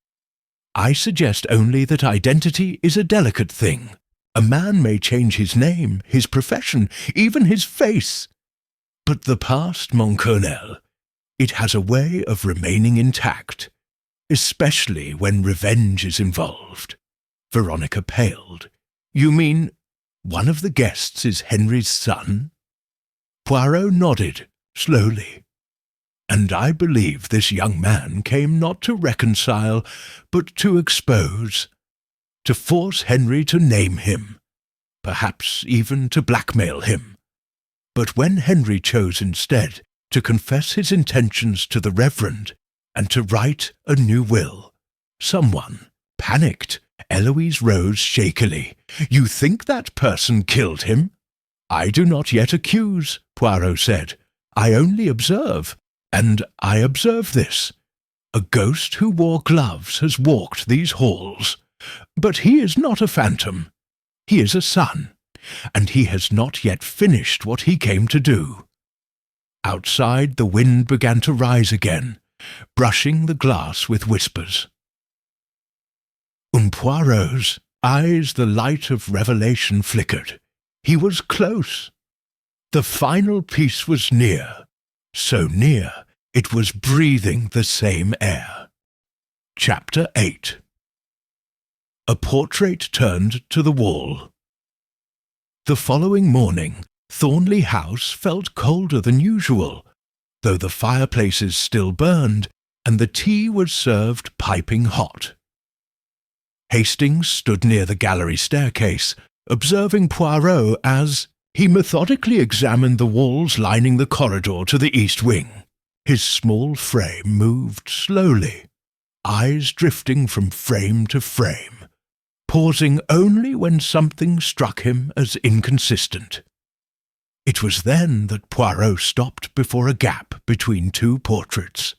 "I suggest only that identity is a delicate thing. A man may change his name, his profession, even his face. But the past, mon colonel, it has a way of remaining intact, especially when revenge is involved." Veronica paled. "You mean one of the guests is Henry's son?" Poirot nodded, slowly. "And I believe this young man came not to reconcile, but to expose, to force Henry to name him, perhaps even to blackmail him. But when Henry chose instead to confess his intentions to the Reverend and to write a new will, someone panicked." Eloise rose shakily. "You think that person killed him?" "I do not yet accuse," Poirot said. "I only observe, and I observe this. A ghost who wore gloves has walked these halls. But he is not a phantom. He is a son, and he has not yet finished what he came to do." Outside the wind began to rise again, brushing the glass with whispers. Poirot's eyes the light of revelation flickered. He was close. The final piece was near, so near it was breathing the same air. Chapter 8. A portrait turned to the wall. The following morning, Thornley House felt colder than usual, though the fireplaces still burned and the tea was served piping hot. Hastings stood near the gallery staircase, observing Poirot as he methodically examined the walls lining the corridor to the east wing. His small frame moved slowly, eyes drifting from frame to frame, pausing only when something struck him as inconsistent. It was then that Poirot stopped before a gap between two portraits.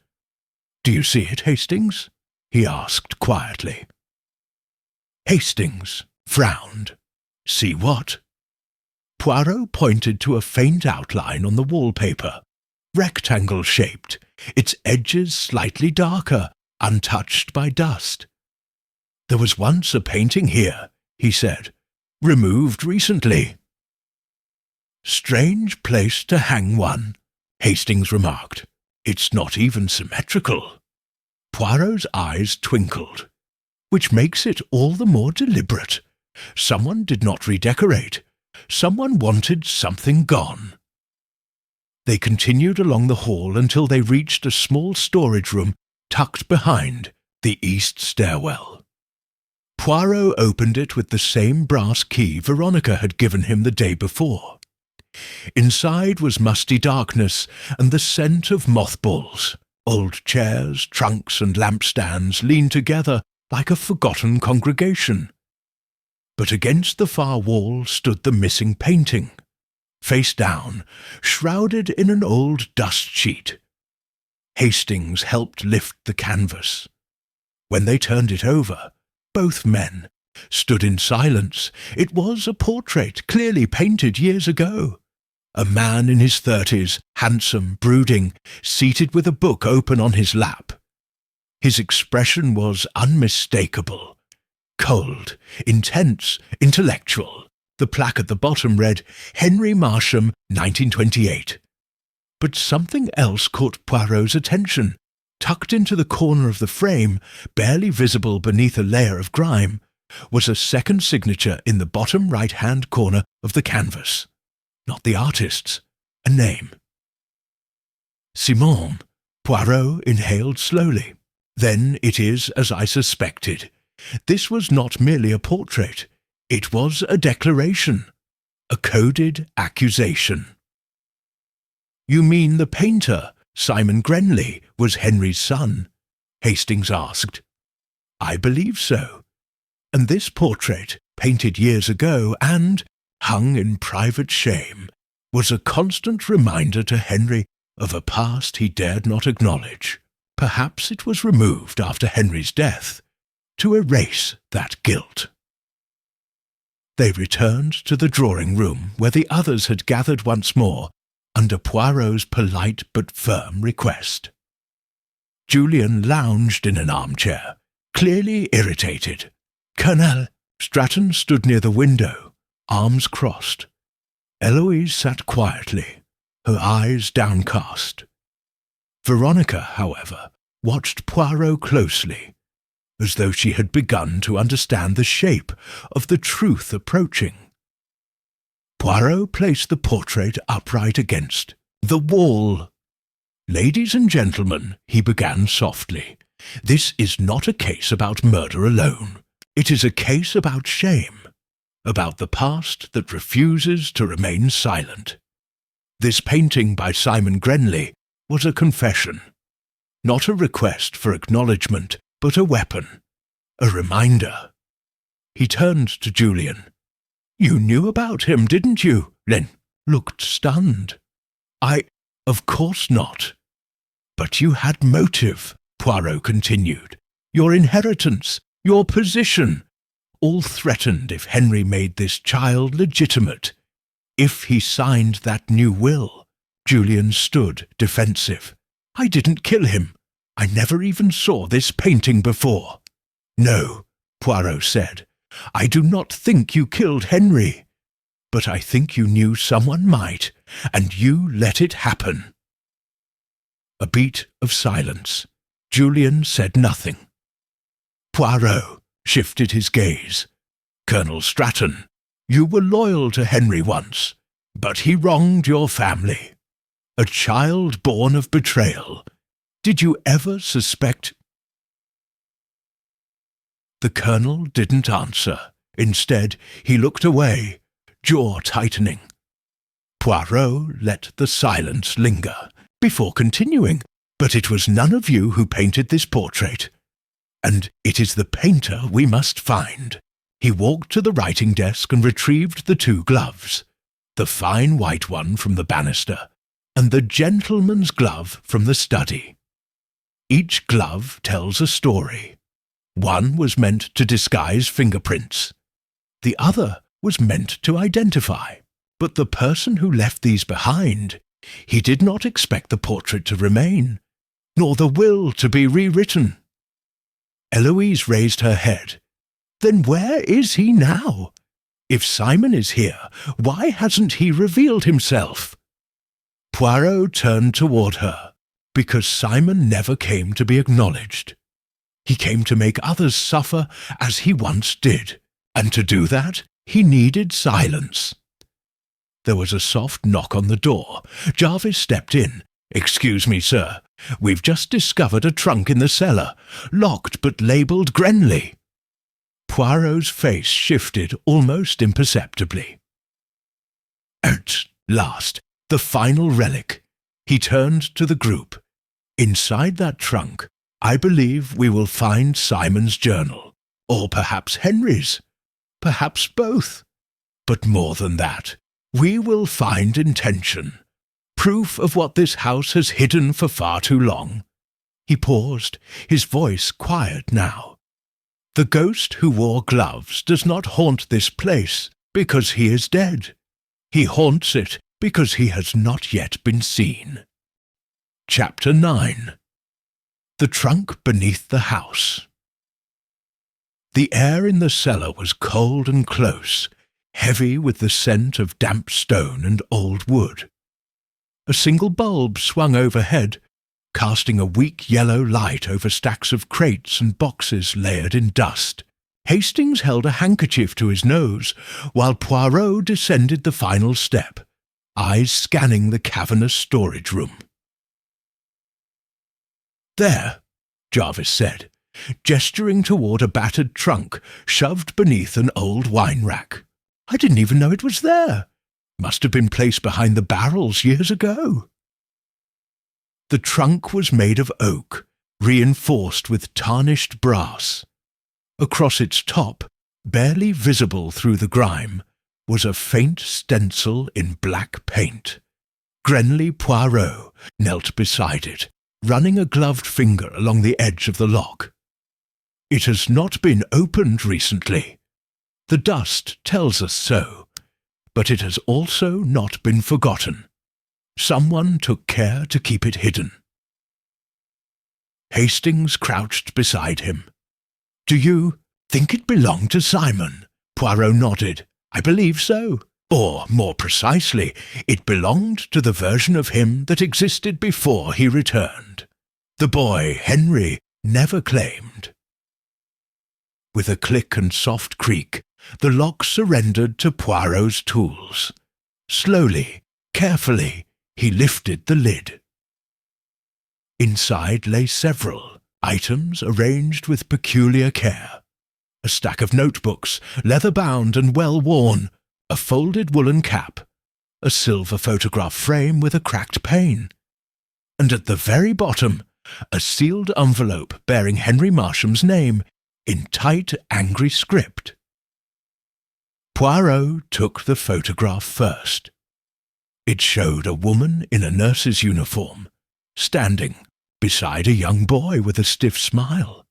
"Do you see it, Hastings?" he asked quietly. Hastings frowned. "See what?" Poirot pointed to a faint outline on the wallpaper, rectangle-shaped, its edges slightly darker, untouched by dust. "There was once a painting here," he said, "removed recently." "Strange place to hang one," Hastings remarked. "It's not even symmetrical." Poirot's eyes twinkled. "Which makes it all the more deliberate. Someone did not redecorate. Someone wanted something gone." They continued along the hall until they reached a small storage room tucked behind the east stairwell. Poirot opened it with the same brass key Veronica had given him the day before. Inside was musty darkness and the scent of mothballs. Old chairs, trunks, and lampstands leaned together like a forgotten congregation. But against the far wall stood the missing painting, face down, shrouded in an old dust sheet. Hastings helped lift the canvas. When they turned it over, both men stood in silence. It was a portrait clearly painted years ago. A man in his 30s, handsome, brooding, seated with a book open on his lap. His expression was unmistakable. Cold, intense, intellectual. The plaque at the bottom read, "Henry Marsham, 1928. But something else caught Poirot's attention. Tucked into the corner of the frame, barely visible beneath a layer of grime, was a second signature in the bottom right-hand corner of the canvas. Not the artist's, a name. Simon. Poirot inhaled slowly. Then it is as I suspected. This was not merely a portrait. It was a declaration. A coded accusation. You mean the painter, Simon Grenly, was Henry's son? Hastings asked. I believe so. And this portrait, painted years ago and hung in private shame, was a constant reminder to Henry of a past he dared not acknowledge. Perhaps it was removed after Henry's death, to erase that guilt. They returned to the drawing-room where the others had gathered once more, under Poirot's polite but firm request. Julian lounged in an armchair, clearly irritated. Colonel. Stratton stood near the window, arms crossed. Eloise sat quietly, her eyes downcast. Veronica, however, watched Poirot closely, as though she had begun to understand the shape of the truth approaching. Poirot placed the portrait upright against the wall. Ladies and gentlemen, he began softly, this is not a case about murder alone. It is a case about shame, about the past that refuses to remain silent. This painting by Simon Grenly was a confession, not a request for acknowledgement, but a weapon, a reminder. He turned to Julian. You knew about him, didn't you? Len looked stunned. Of course not. But you had motive, Poirot continued. Your inheritance, your position, all threatened if Henry made this child legitimate. If he signed that new will. Julian stood defensive. I didn't kill him. I never even saw this painting before. No, Poirot said. I do not think you killed Henry. But I think you knew someone might, and you let it happen. A beat of silence. Julian said nothing. Poirot shifted his gaze. Colonel Stratton, you were loyal to Henry once, but he wronged your family. A child born of betrayal. Did you ever suspect? The colonel didn't answer. Instead, he looked away, jaw tightening. Poirot let the silence linger, before continuing. But it was none of you who painted this portrait. And it is the painter we must find. He walked to the writing desk and retrieved the two gloves, the fine white one from the banister, and the gentleman's glove from the study. Each glove tells a story. One was meant to disguise fingerprints. The other was meant to identify. But the person who left these behind, he did not expect the portrait to remain, nor the will to be rewritten. Eloise raised her head. Then where is he now? If Simon is here, why hasn't he revealed himself? Poirot turned toward her, because Simon never came to be acknowledged. He came to make others suffer as he once did, and to do that, he needed silence. There was a soft knock on the door. Jarvis stepped in. Excuse me, sir. We've just discovered a trunk in the cellar, locked but labelled Grenly. Poirot's face shifted almost imperceptibly. At last, the final relic. He turned to the group. Inside that trunk, I believe we will find Simon's journal, or perhaps Henry's, perhaps both. But more than that, we will find intention, proof of what this house has hidden for far too long. He paused, his voice quiet now. The ghost who wore gloves does not haunt this place because he is dead. He haunts it because he has not yet been seen. Chapter 9. The Trunk Beneath the House. The air in the cellar was cold and close, heavy with the scent of damp stone and old wood. A single bulb swung overhead, casting a weak yellow light over stacks of crates and boxes layered in dust. Hastings held a handkerchief to his nose, while Poirot descended the final step, eyes scanning the cavernous storage room. "There," Jarvis said, gesturing toward a battered trunk shoved beneath an old wine rack. "I didn't even know it was there. Must have been placed behind the barrels years ago." The trunk was made of oak, reinforced with tarnished brass. Across its top, barely visible through the grime, was a faint stencil in black paint. Grenly Poirot knelt beside it, running a gloved finger along the edge of the lock. "It has not been opened recently. The dust tells us so, but it has also not been forgotten. Someone took care to keep it hidden." Hastings crouched beside him. "Do you think it belonged to Simon?" Poirot nodded. "I believe so. Or, more precisely, it belonged to the version of him that existed before he returned. The boy, Henry, never claimed." With a click and soft creak, the lock surrendered to Poirot's tools. Slowly, carefully, he lifted the lid. Inside lay several items arranged with peculiar care. A stack of notebooks, leather-bound and well-worn, a folded woolen cap, a silver photograph frame with a cracked pane, and at the very bottom, a sealed envelope bearing Henry Marsham's name in tight, angry script. Poirot took the photograph first. It showed a woman in a nurse's uniform, standing beside a young boy with a stiff smile.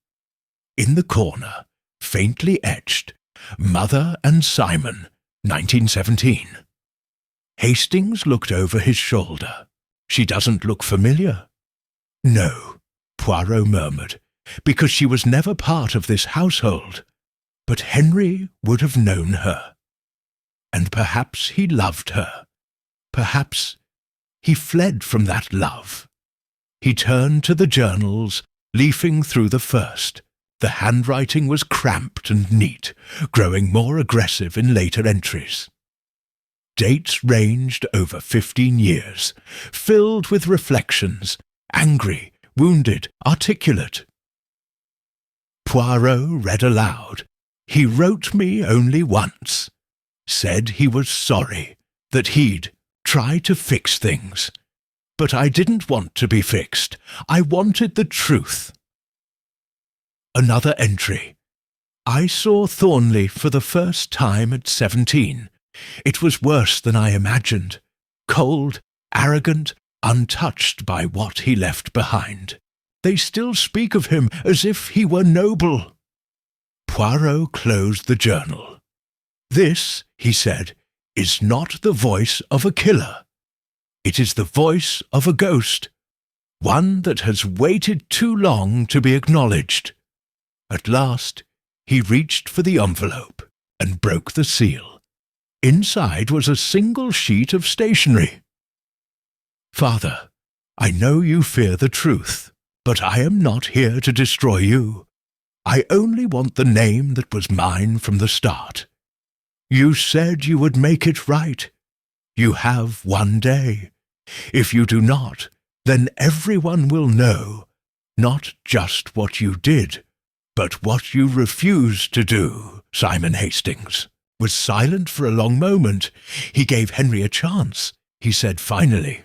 In the corner, faintly etched, "Mother and Simon, 1917. Hastings looked over his shoulder. "She doesn't look familiar." "No," Poirot murmured, "because she was never part of this household. But Henry would have known her. And perhaps he loved her. Perhaps he fled from that love." He turned to the journals, leafing through the first. The handwriting was cramped and neat, growing more aggressive in later entries. Dates ranged over 15 years, filled with reflections, angry, wounded, articulate. Poirot read aloud. "He wrote me only once. Said he was sorry, that he'd try to fix things. But I didn't want to be fixed. I wanted the truth." Another entry. "I saw Thornley for the first time at 17. It was worse than I imagined. Cold, arrogant, untouched by what he left behind. They still speak of him as if he were noble." Poirot closed the journal. "This," he said, "is not the voice of a killer. It is the voice of a ghost, one that has waited too long to be acknowledged." At last, he reached for the envelope and broke the seal. Inside was a single sheet of stationery. "Father, I know you fear the truth, but I am not here to destroy you. I only want the name that was mine from the start. You said you would make it right. You have one day. If you do not, then everyone will know, not just what you did, but what you refused to do." Simon Hastings was silent for a long moment. He gave Henry a chance, he said finally.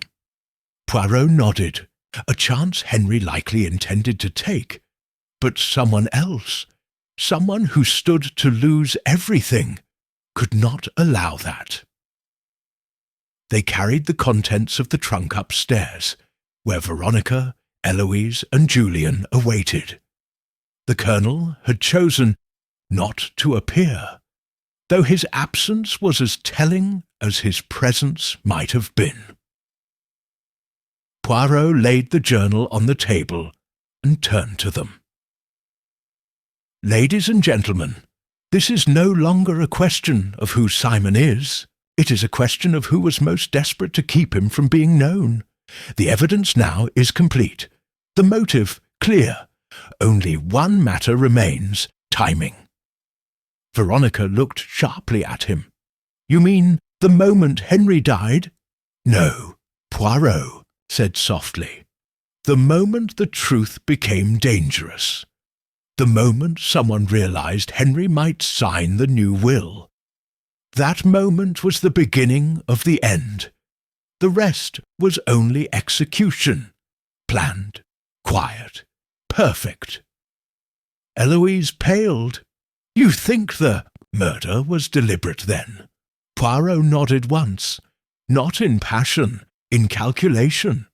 Poirot nodded, a chance Henry likely intended to take. But someone else, someone who stood to lose everything, could not allow that. They carried the contents of the trunk upstairs, where Veronica, Eloise, and Julian awaited. The Colonel had chosen not to appear, though his absence was as telling as his presence might have been. Poirot laid the journal on the table and turned to them. "Ladies and gentlemen, this is no longer a question of who Simon is. It is a question of who was most desperate to keep him from being known. The evidence now is complete. The motive clear. Only one matter remains, timing. Veronica looked sharply at him. You mean the moment Henry died? No, Poirot said softly. The moment the truth became dangerous. The moment someone realized Henry might sign the new will. That moment was the beginning of the end. The rest was only execution. Planned, quiet, perfect. Eloise paled. You think the murder was deliberate then? Poirot nodded once. Not in passion, in calculation.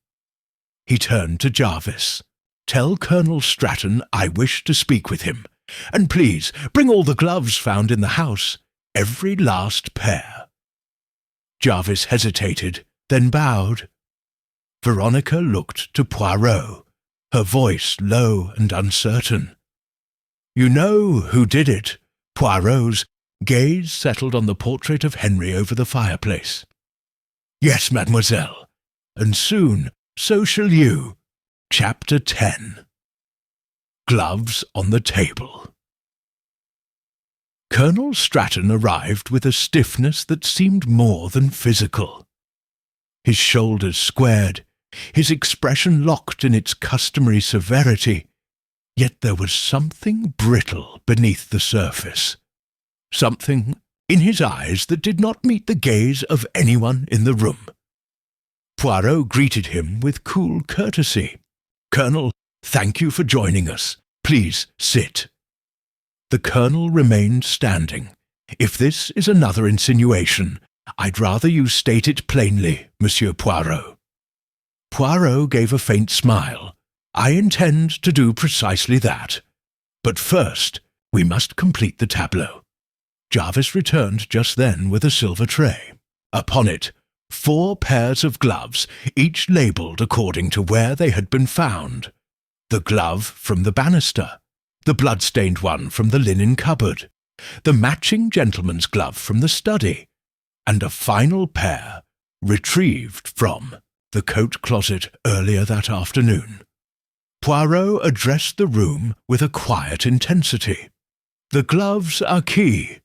He turned to Jarvis. Tell Colonel Stratton I wish to speak with him. And please, bring all the gloves found in the house. Every last pair. Jarvis hesitated, then bowed. Veronica looked to Poirot, her voice low and uncertain. You know who did it? Poirot's gaze settled on the portrait of Henry over the fireplace. Yes, mademoiselle, and soon so shall you. Chapter 10. Gloves on the Table. Colonel Stratton arrived with a stiffness that seemed more than physical. His shoulders squared, his expression locked in its customary severity, yet there was something brittle beneath the surface, something in his eyes that did not meet the gaze of anyone in the room. Poirot greeted him with cool courtesy. Colonel, thank you for joining us. Please sit. The colonel remained standing. If this is another insinuation, I'd rather you state it plainly, Monsieur Poirot. Poirot gave a faint smile. I intend to do precisely that. But first, we must complete the tableau. Jarvis returned just then with a silver tray. Upon it, 4 pairs of gloves, each labelled according to where they had been found. The glove from the banister, the blood-stained one from the linen cupboard, the matching gentleman's glove from the study, and a final pair retrieved from the coat closet earlier that afternoon. Poirot addressed the room with a quiet intensity. The gloves are key.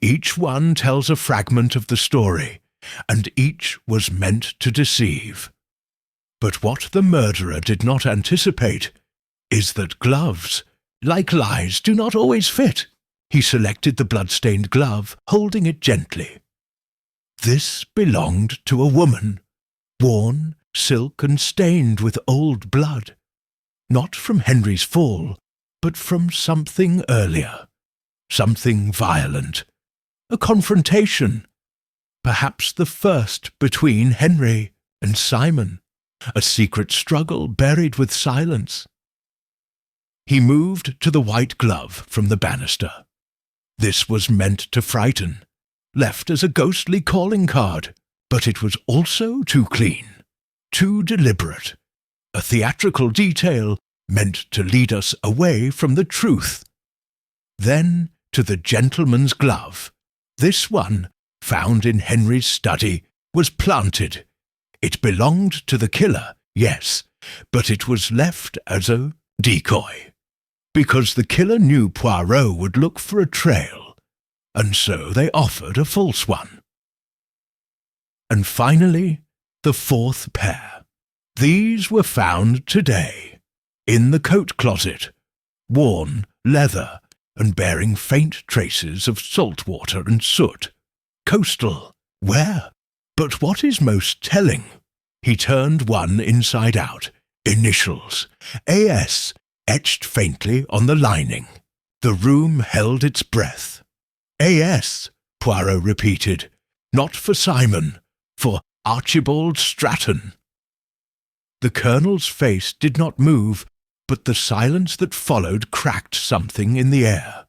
Each one tells a fragment of the story, and each was meant to deceive. But what the murderer did not anticipate is that gloves, like lies, do not always fit. He selected the blood-stained glove, holding it gently. This belonged to a woman, worn, silk, and stained with old blood. Not from Henry's fall, but from something earlier, something violent, a confrontation, perhaps the first between Henry and Simon, a secret struggle buried with silence. He moved to the white glove from the banister. This was meant to frighten, left as a ghostly calling card, but it was also too clean, too deliberate, a theatrical detail meant to lead us away from the truth. Then to the gentleman's glove. This one, found in Henry's study, was planted. It belonged to the killer, yes, but it was left as a decoy, because the killer knew Poirot would look for a trail, and so they offered a false one. And finally, the 4th pair. These were found today, in the coat closet, worn, leather, and bearing faint traces of salt water and soot. Coastal. Where? But what is most telling? He turned one inside out. Initials. A.S. etched faintly on the lining. The room held its breath. A.S., Poirot repeated. Not for Simon, for Archibald Stratton. The colonel's face did not move, but the silence that followed cracked something in the air.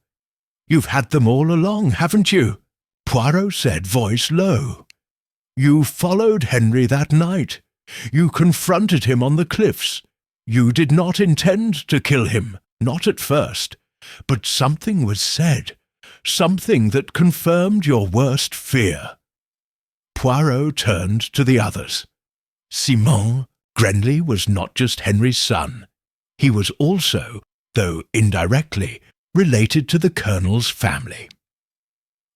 You've had them all along, haven't you? Poirot said, voice low. You followed Henry that night. You confronted him on the cliffs. You did not intend to kill him, not at first. But something was said, something that confirmed your worst fear. Poirot turned to the others. Simon Grenly was not just Henry's son. He was also, though indirectly, related to the Colonel's family.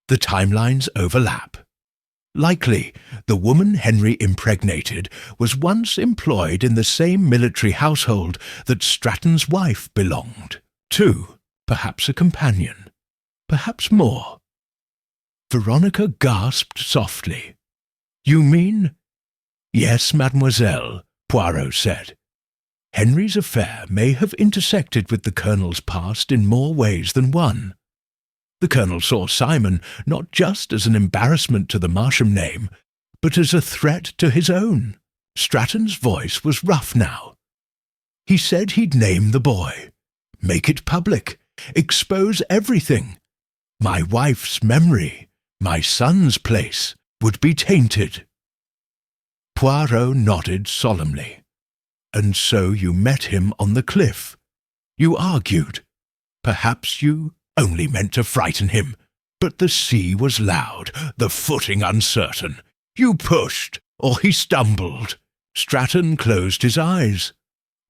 The timelines overlap. Likely, the woman Henry impregnated was once employed in the same military household that Stratton's wife belonged to, perhaps a companion, perhaps more. Veronica gasped softly. "You mean—" "Yes, mademoiselle," Poirot said. "Henry's affair may have intersected with the Colonel's past in more ways than one. The Colonel saw Simon not just as an embarrassment to the Marsham name, but as a threat to his own." Stratton's voice was rough now. "He said he'd name the boy, make it public, expose everything. My wife's memory, my son's place, would be tainted." Poirot nodded solemnly. "And so you met him on the cliff. You argued. Perhaps you only meant to frighten him, but the sea was loud, the footing uncertain. You pushed, or he stumbled." Stratton closed his eyes.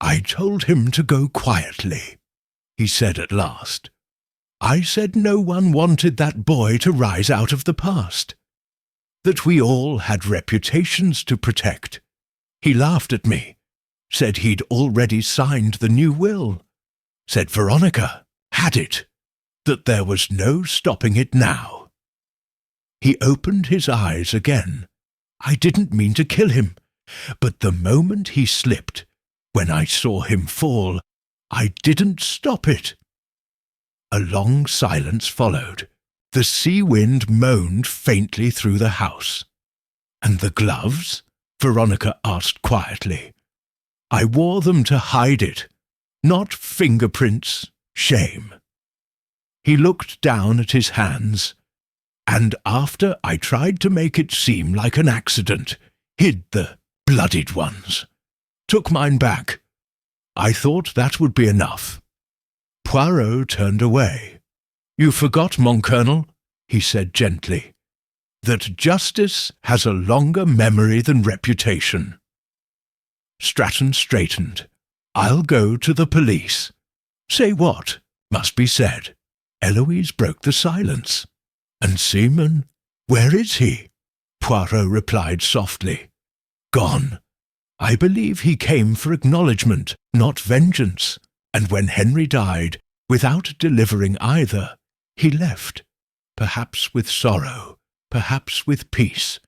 "I told him to go quietly," he said at last. "I said no one wanted that boy to rise out of the past, that we all had reputations to protect. He laughed at me, said he'd already signed the new will, said Veronica had it, that there was no stopping it now." He opened his eyes again. "I didn't mean to kill him, but the moment he slipped, when I saw him fall, I didn't stop it." A long silence followed. The sea wind moaned faintly through the house. "And the gloves?" Veronica asked quietly. "I wore them to hide it. Not fingerprints, shame." He looked down at his hands, "And after I tried to make it seem like an accident, hid the bloodied ones. Took mine back. I thought that would be enough." Poirot turned away. "You forgot, mon colonel," he said gently, "that justice has a longer memory than reputation." Stratton straightened. "I'll go to the police." "Say what?" must be said. Eloise broke the silence. "And Seaman, where is he?" Poirot replied softly. "Gone. I believe he came for acknowledgement, not vengeance, and when Henry died, without delivering either, he left, perhaps with sorrow, perhaps with peace.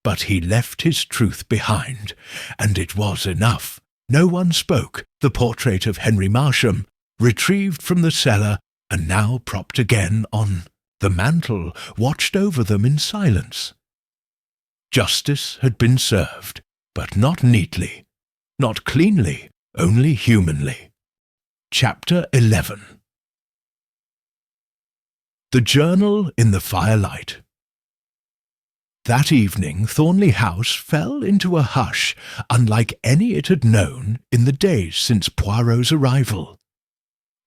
But he left his truth behind, and it was enough. No one spoke. The portrait of Henry Marsham, retrieved from the cellar, and now propped again on the mantel, watched over them in silence. Justice had been served, but not neatly, not cleanly, only humanly. Chapter 11. The Journal in the Firelight. That evening Thornley House fell into a hush unlike any it had known in the days since Poirot's arrival.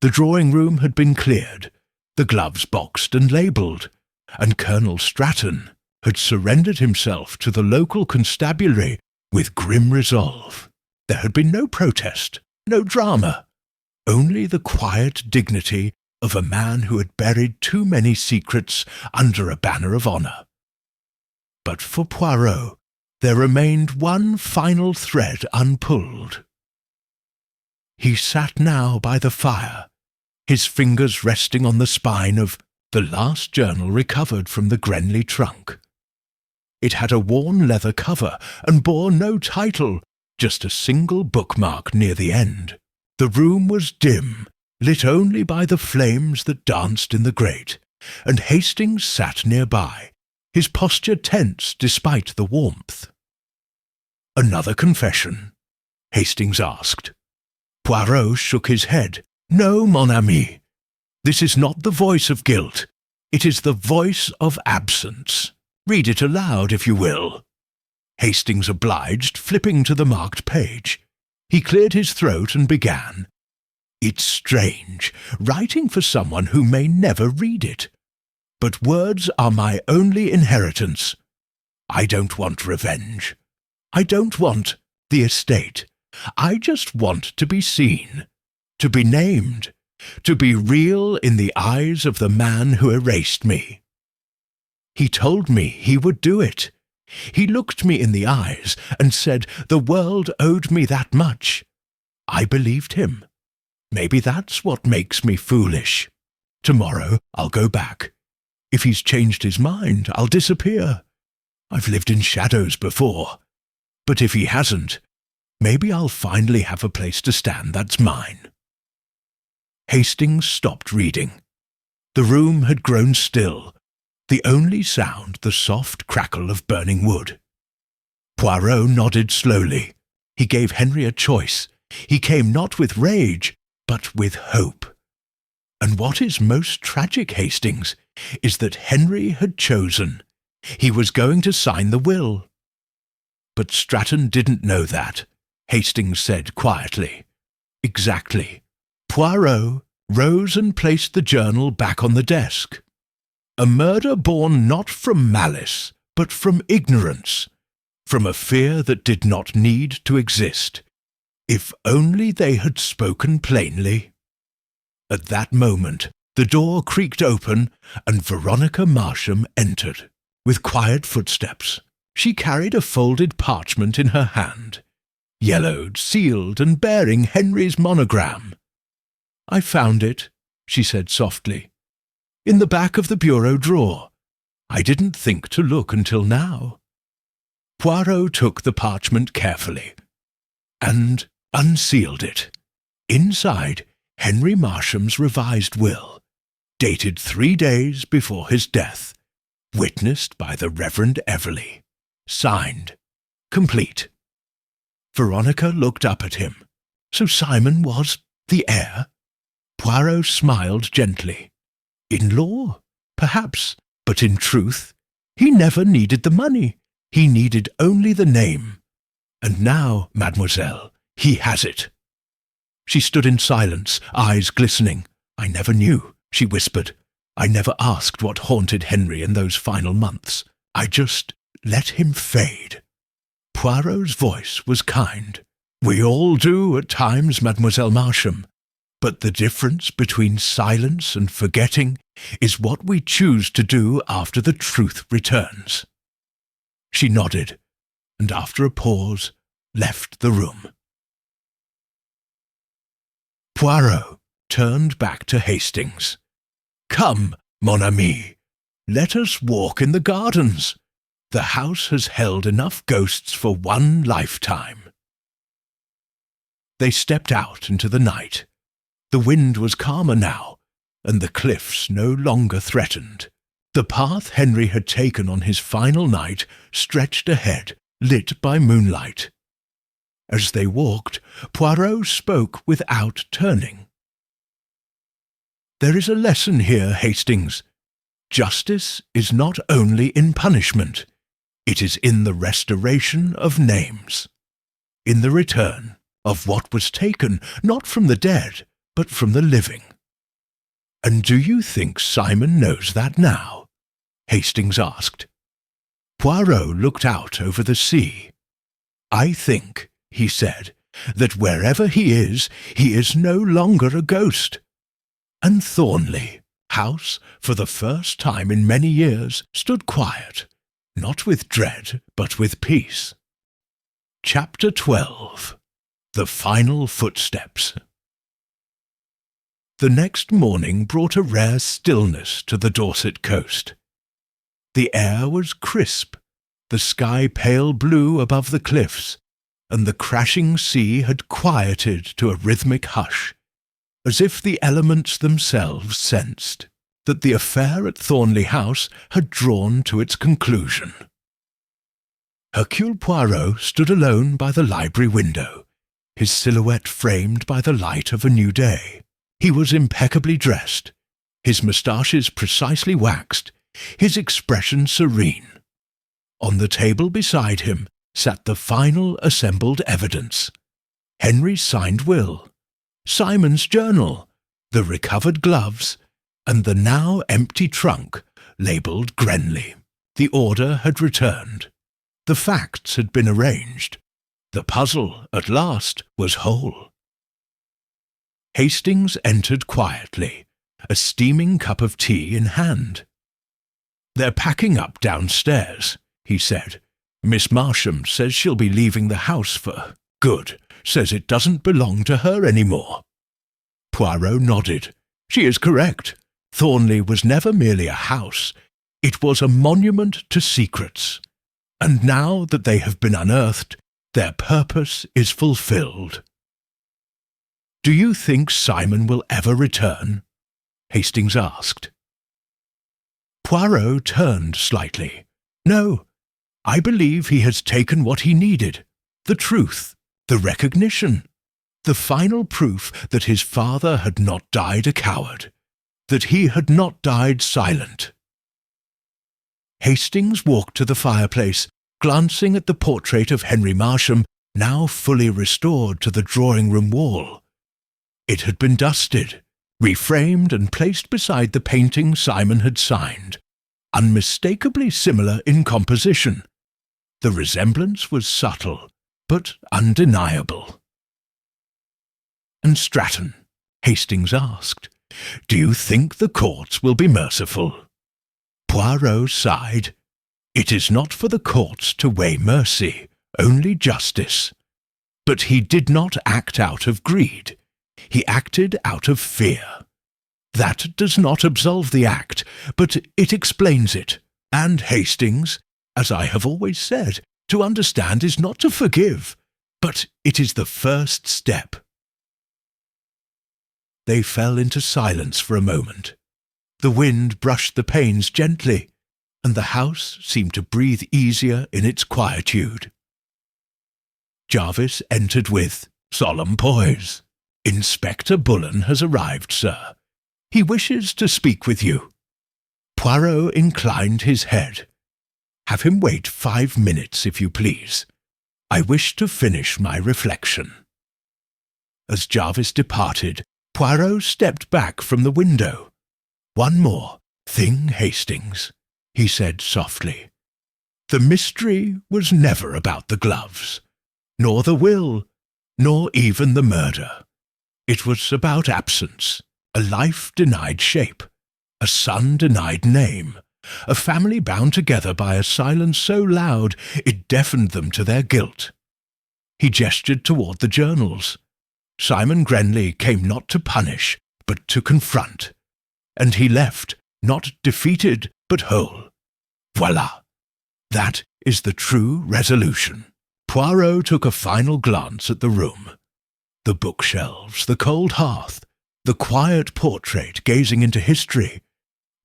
The drawing-room had been cleared, the gloves boxed and labelled, and Colonel Stratton had surrendered himself to the local constabulary with grim resolve. There had been no protest, no drama, only the quiet dignity of a man who had buried too many secrets under a banner of honour. But for Poirot, there remained one final thread unpulled. He sat now by the fire, his fingers resting on the spine of the last journal recovered from the Grenley trunk. It had a worn leather cover and bore no title, just a single bookmark near the end. The room was dim, lit only by the flames that danced in the grate, and Hastings sat nearby, his posture tense despite the warmth. "Another confession?" Hastings asked. Poirot shook his head. "No, mon ami. This is not the voice of guilt. It is the voice of absence. Read it aloud, if you will." Hastings obliged, flipping to the marked page. He cleared his throat and began. "It's strange, writing for someone who may never read it. But words are my only inheritance. I don't want revenge. I don't want the estate. I just want to be seen, to be named, to be real in the eyes of the man who erased me. He told me he would do it. He looked me in the eyes and said the world owed me that much. I believed him. Maybe that's what makes me foolish. Tomorrow I'll go back. If he's changed his mind, I'll disappear. I've lived in shadows before. But if he hasn't, maybe I'll finally have a place to stand that's mine. Hastings stopped reading. The room had grown still, the only sound the soft crackle of burning wood. Poirot nodded slowly. He gave Henry a choice. He came not with rage, but with hope. And what is most tragic, Hastings, is that Henry had chosen. He was going to sign the will. But Stratton didn't know that, Hastings said quietly. Exactly. Poirot rose and placed the journal back on the desk. A murder born not from malice, but from ignorance, from a fear that did not need to exist. If only they had spoken plainly. At that moment, the door creaked open, and Veronica Marsham entered, with quiet footsteps. She carried a folded parchment in her hand, yellowed, sealed, and bearing Henry's monogram. "I found it," she said softly, "in the back of the bureau drawer. I didn't think to look until now." Poirot took the parchment carefully, and unsealed it. Inside, Henry Marsham's revised will, dated 3 days before his death, witnessed by the Reverend Everley, signed, complete. Veronica looked up at him. So Simon was the heir? Poirot smiled gently. In law, perhaps, but in truth, he never needed the money. He needed only the name. And now, mademoiselle, he has it. She stood in silence, eyes glistening. "I never knew," she whispered. "I never asked what haunted Henry in those final months. I just let him fade." Poirot's voice was kind. "We all do at times, Mademoiselle Marsham. But the difference between silence and forgetting is what we choose to do after the truth returns." She nodded, and after a pause, left the room. Poirot turned back to Hastings. "Come, mon ami, let us walk in the gardens. The house has held enough ghosts for one lifetime." They stepped out into the night. The wind was calmer now, and the cliffs no longer threatened. The path Henry had taken on his final night stretched ahead, lit by moonlight. As they walked, Poirot spoke without turning. "There is a lesson here, Hastings. Justice is not only in punishment. It is in the restoration of names, in the return of what was taken not from the dead, but from the living. And do you think Simon knows that now?" Hastings asked. Poirot looked out over the sea. "I think," he said, "that wherever he is no longer a ghost." And Thornley House, for the first time in many years, stood quiet, not with dread, but with peace. Chapter 12. The Final Footsteps. The next morning brought a rare stillness to the Dorset coast. The air was crisp, the sky pale blue above the cliffs, and the crashing sea had quieted to a rhythmic hush, as if the elements themselves sensed that the affair at Thornley House had drawn to its conclusion. Hercule Poirot stood alone by the library window, his silhouette framed by the light of a new day. He was impeccably dressed, his moustaches precisely waxed, his expression serene. On the table beside him sat the final assembled evidence: Henry's signed will, Simon's journal, the recovered gloves, and the now empty trunk labelled Grenly. The order had returned. The facts had been arranged. The puzzle, at last, was whole. Hastings entered quietly, a steaming cup of tea in hand. "They're packing up downstairs," he said. "Miss Marsham says she'll be leaving the house for good, says it doesn't belong to her anymore." Poirot nodded. "She is correct. Thornley was never merely a house. It was a monument to secrets. And now that they have been unearthed, their purpose is fulfilled." "Do you think Simon will ever return?" Hastings asked. Poirot turned slightly. "No, I believe he has taken what he needed, the truth, the recognition, the final proof that his father had not died a coward, that he had not died silent." Hastings walked to the fireplace, glancing at the portrait of Henry Marsham, now fully restored to the drawing-room wall. It had been dusted, reframed and placed beside the painting Simon had signed, unmistakably similar in composition. The resemblance was subtle, but undeniable. "And Stratton?" Hastings asked. "Do you think the courts will be merciful?" Poirot sighed. "It is not for the courts to weigh mercy, only justice. But he did not act out of greed. He acted out of fear. That does not absolve the act, but it explains it. And Hastings, as I have always said, to understand is not to forgive, but it is the first step." They fell into silence for a moment. The wind brushed the panes gently, and the house seemed to breathe easier in its quietude. Jarvis entered with solemn poise. "Inspector Bullen has arrived, sir. He wishes to speak with you." Poirot inclined his head. "Have him wait 5 minutes, if you please. I wish to finish my reflection." As Jarvis departed, Poirot stepped back from the window. "One more thing, Hastings," he said softly. "The mystery was never about the gloves, nor the will, nor even the murder. It was about absence, a life denied shape, a son denied name, a family bound together by a silence so loud it deafened them to their guilt." He gestured toward the journals. "Simon Grenley came not to punish, but to confront. And he left, not defeated, but whole. Voila! That is the true resolution." Poirot took a final glance at the room. The bookshelves, the cold hearth, the quiet portrait gazing into history,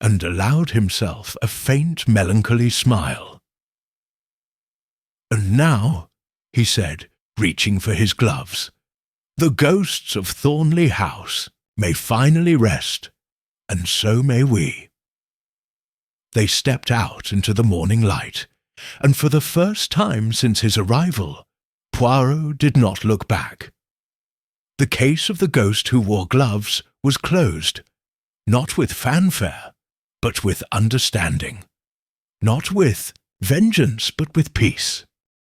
and allowed himself a faint melancholy smile. "And now," he said, reaching for his gloves, "the ghosts of Thornley House may finally rest, and so may we." They stepped out into the morning light, and for the first time since his arrival, Poirot did not look back. The case of the ghost who wore gloves was closed, not with fanfare, but with understanding, not with vengeance, but with peace.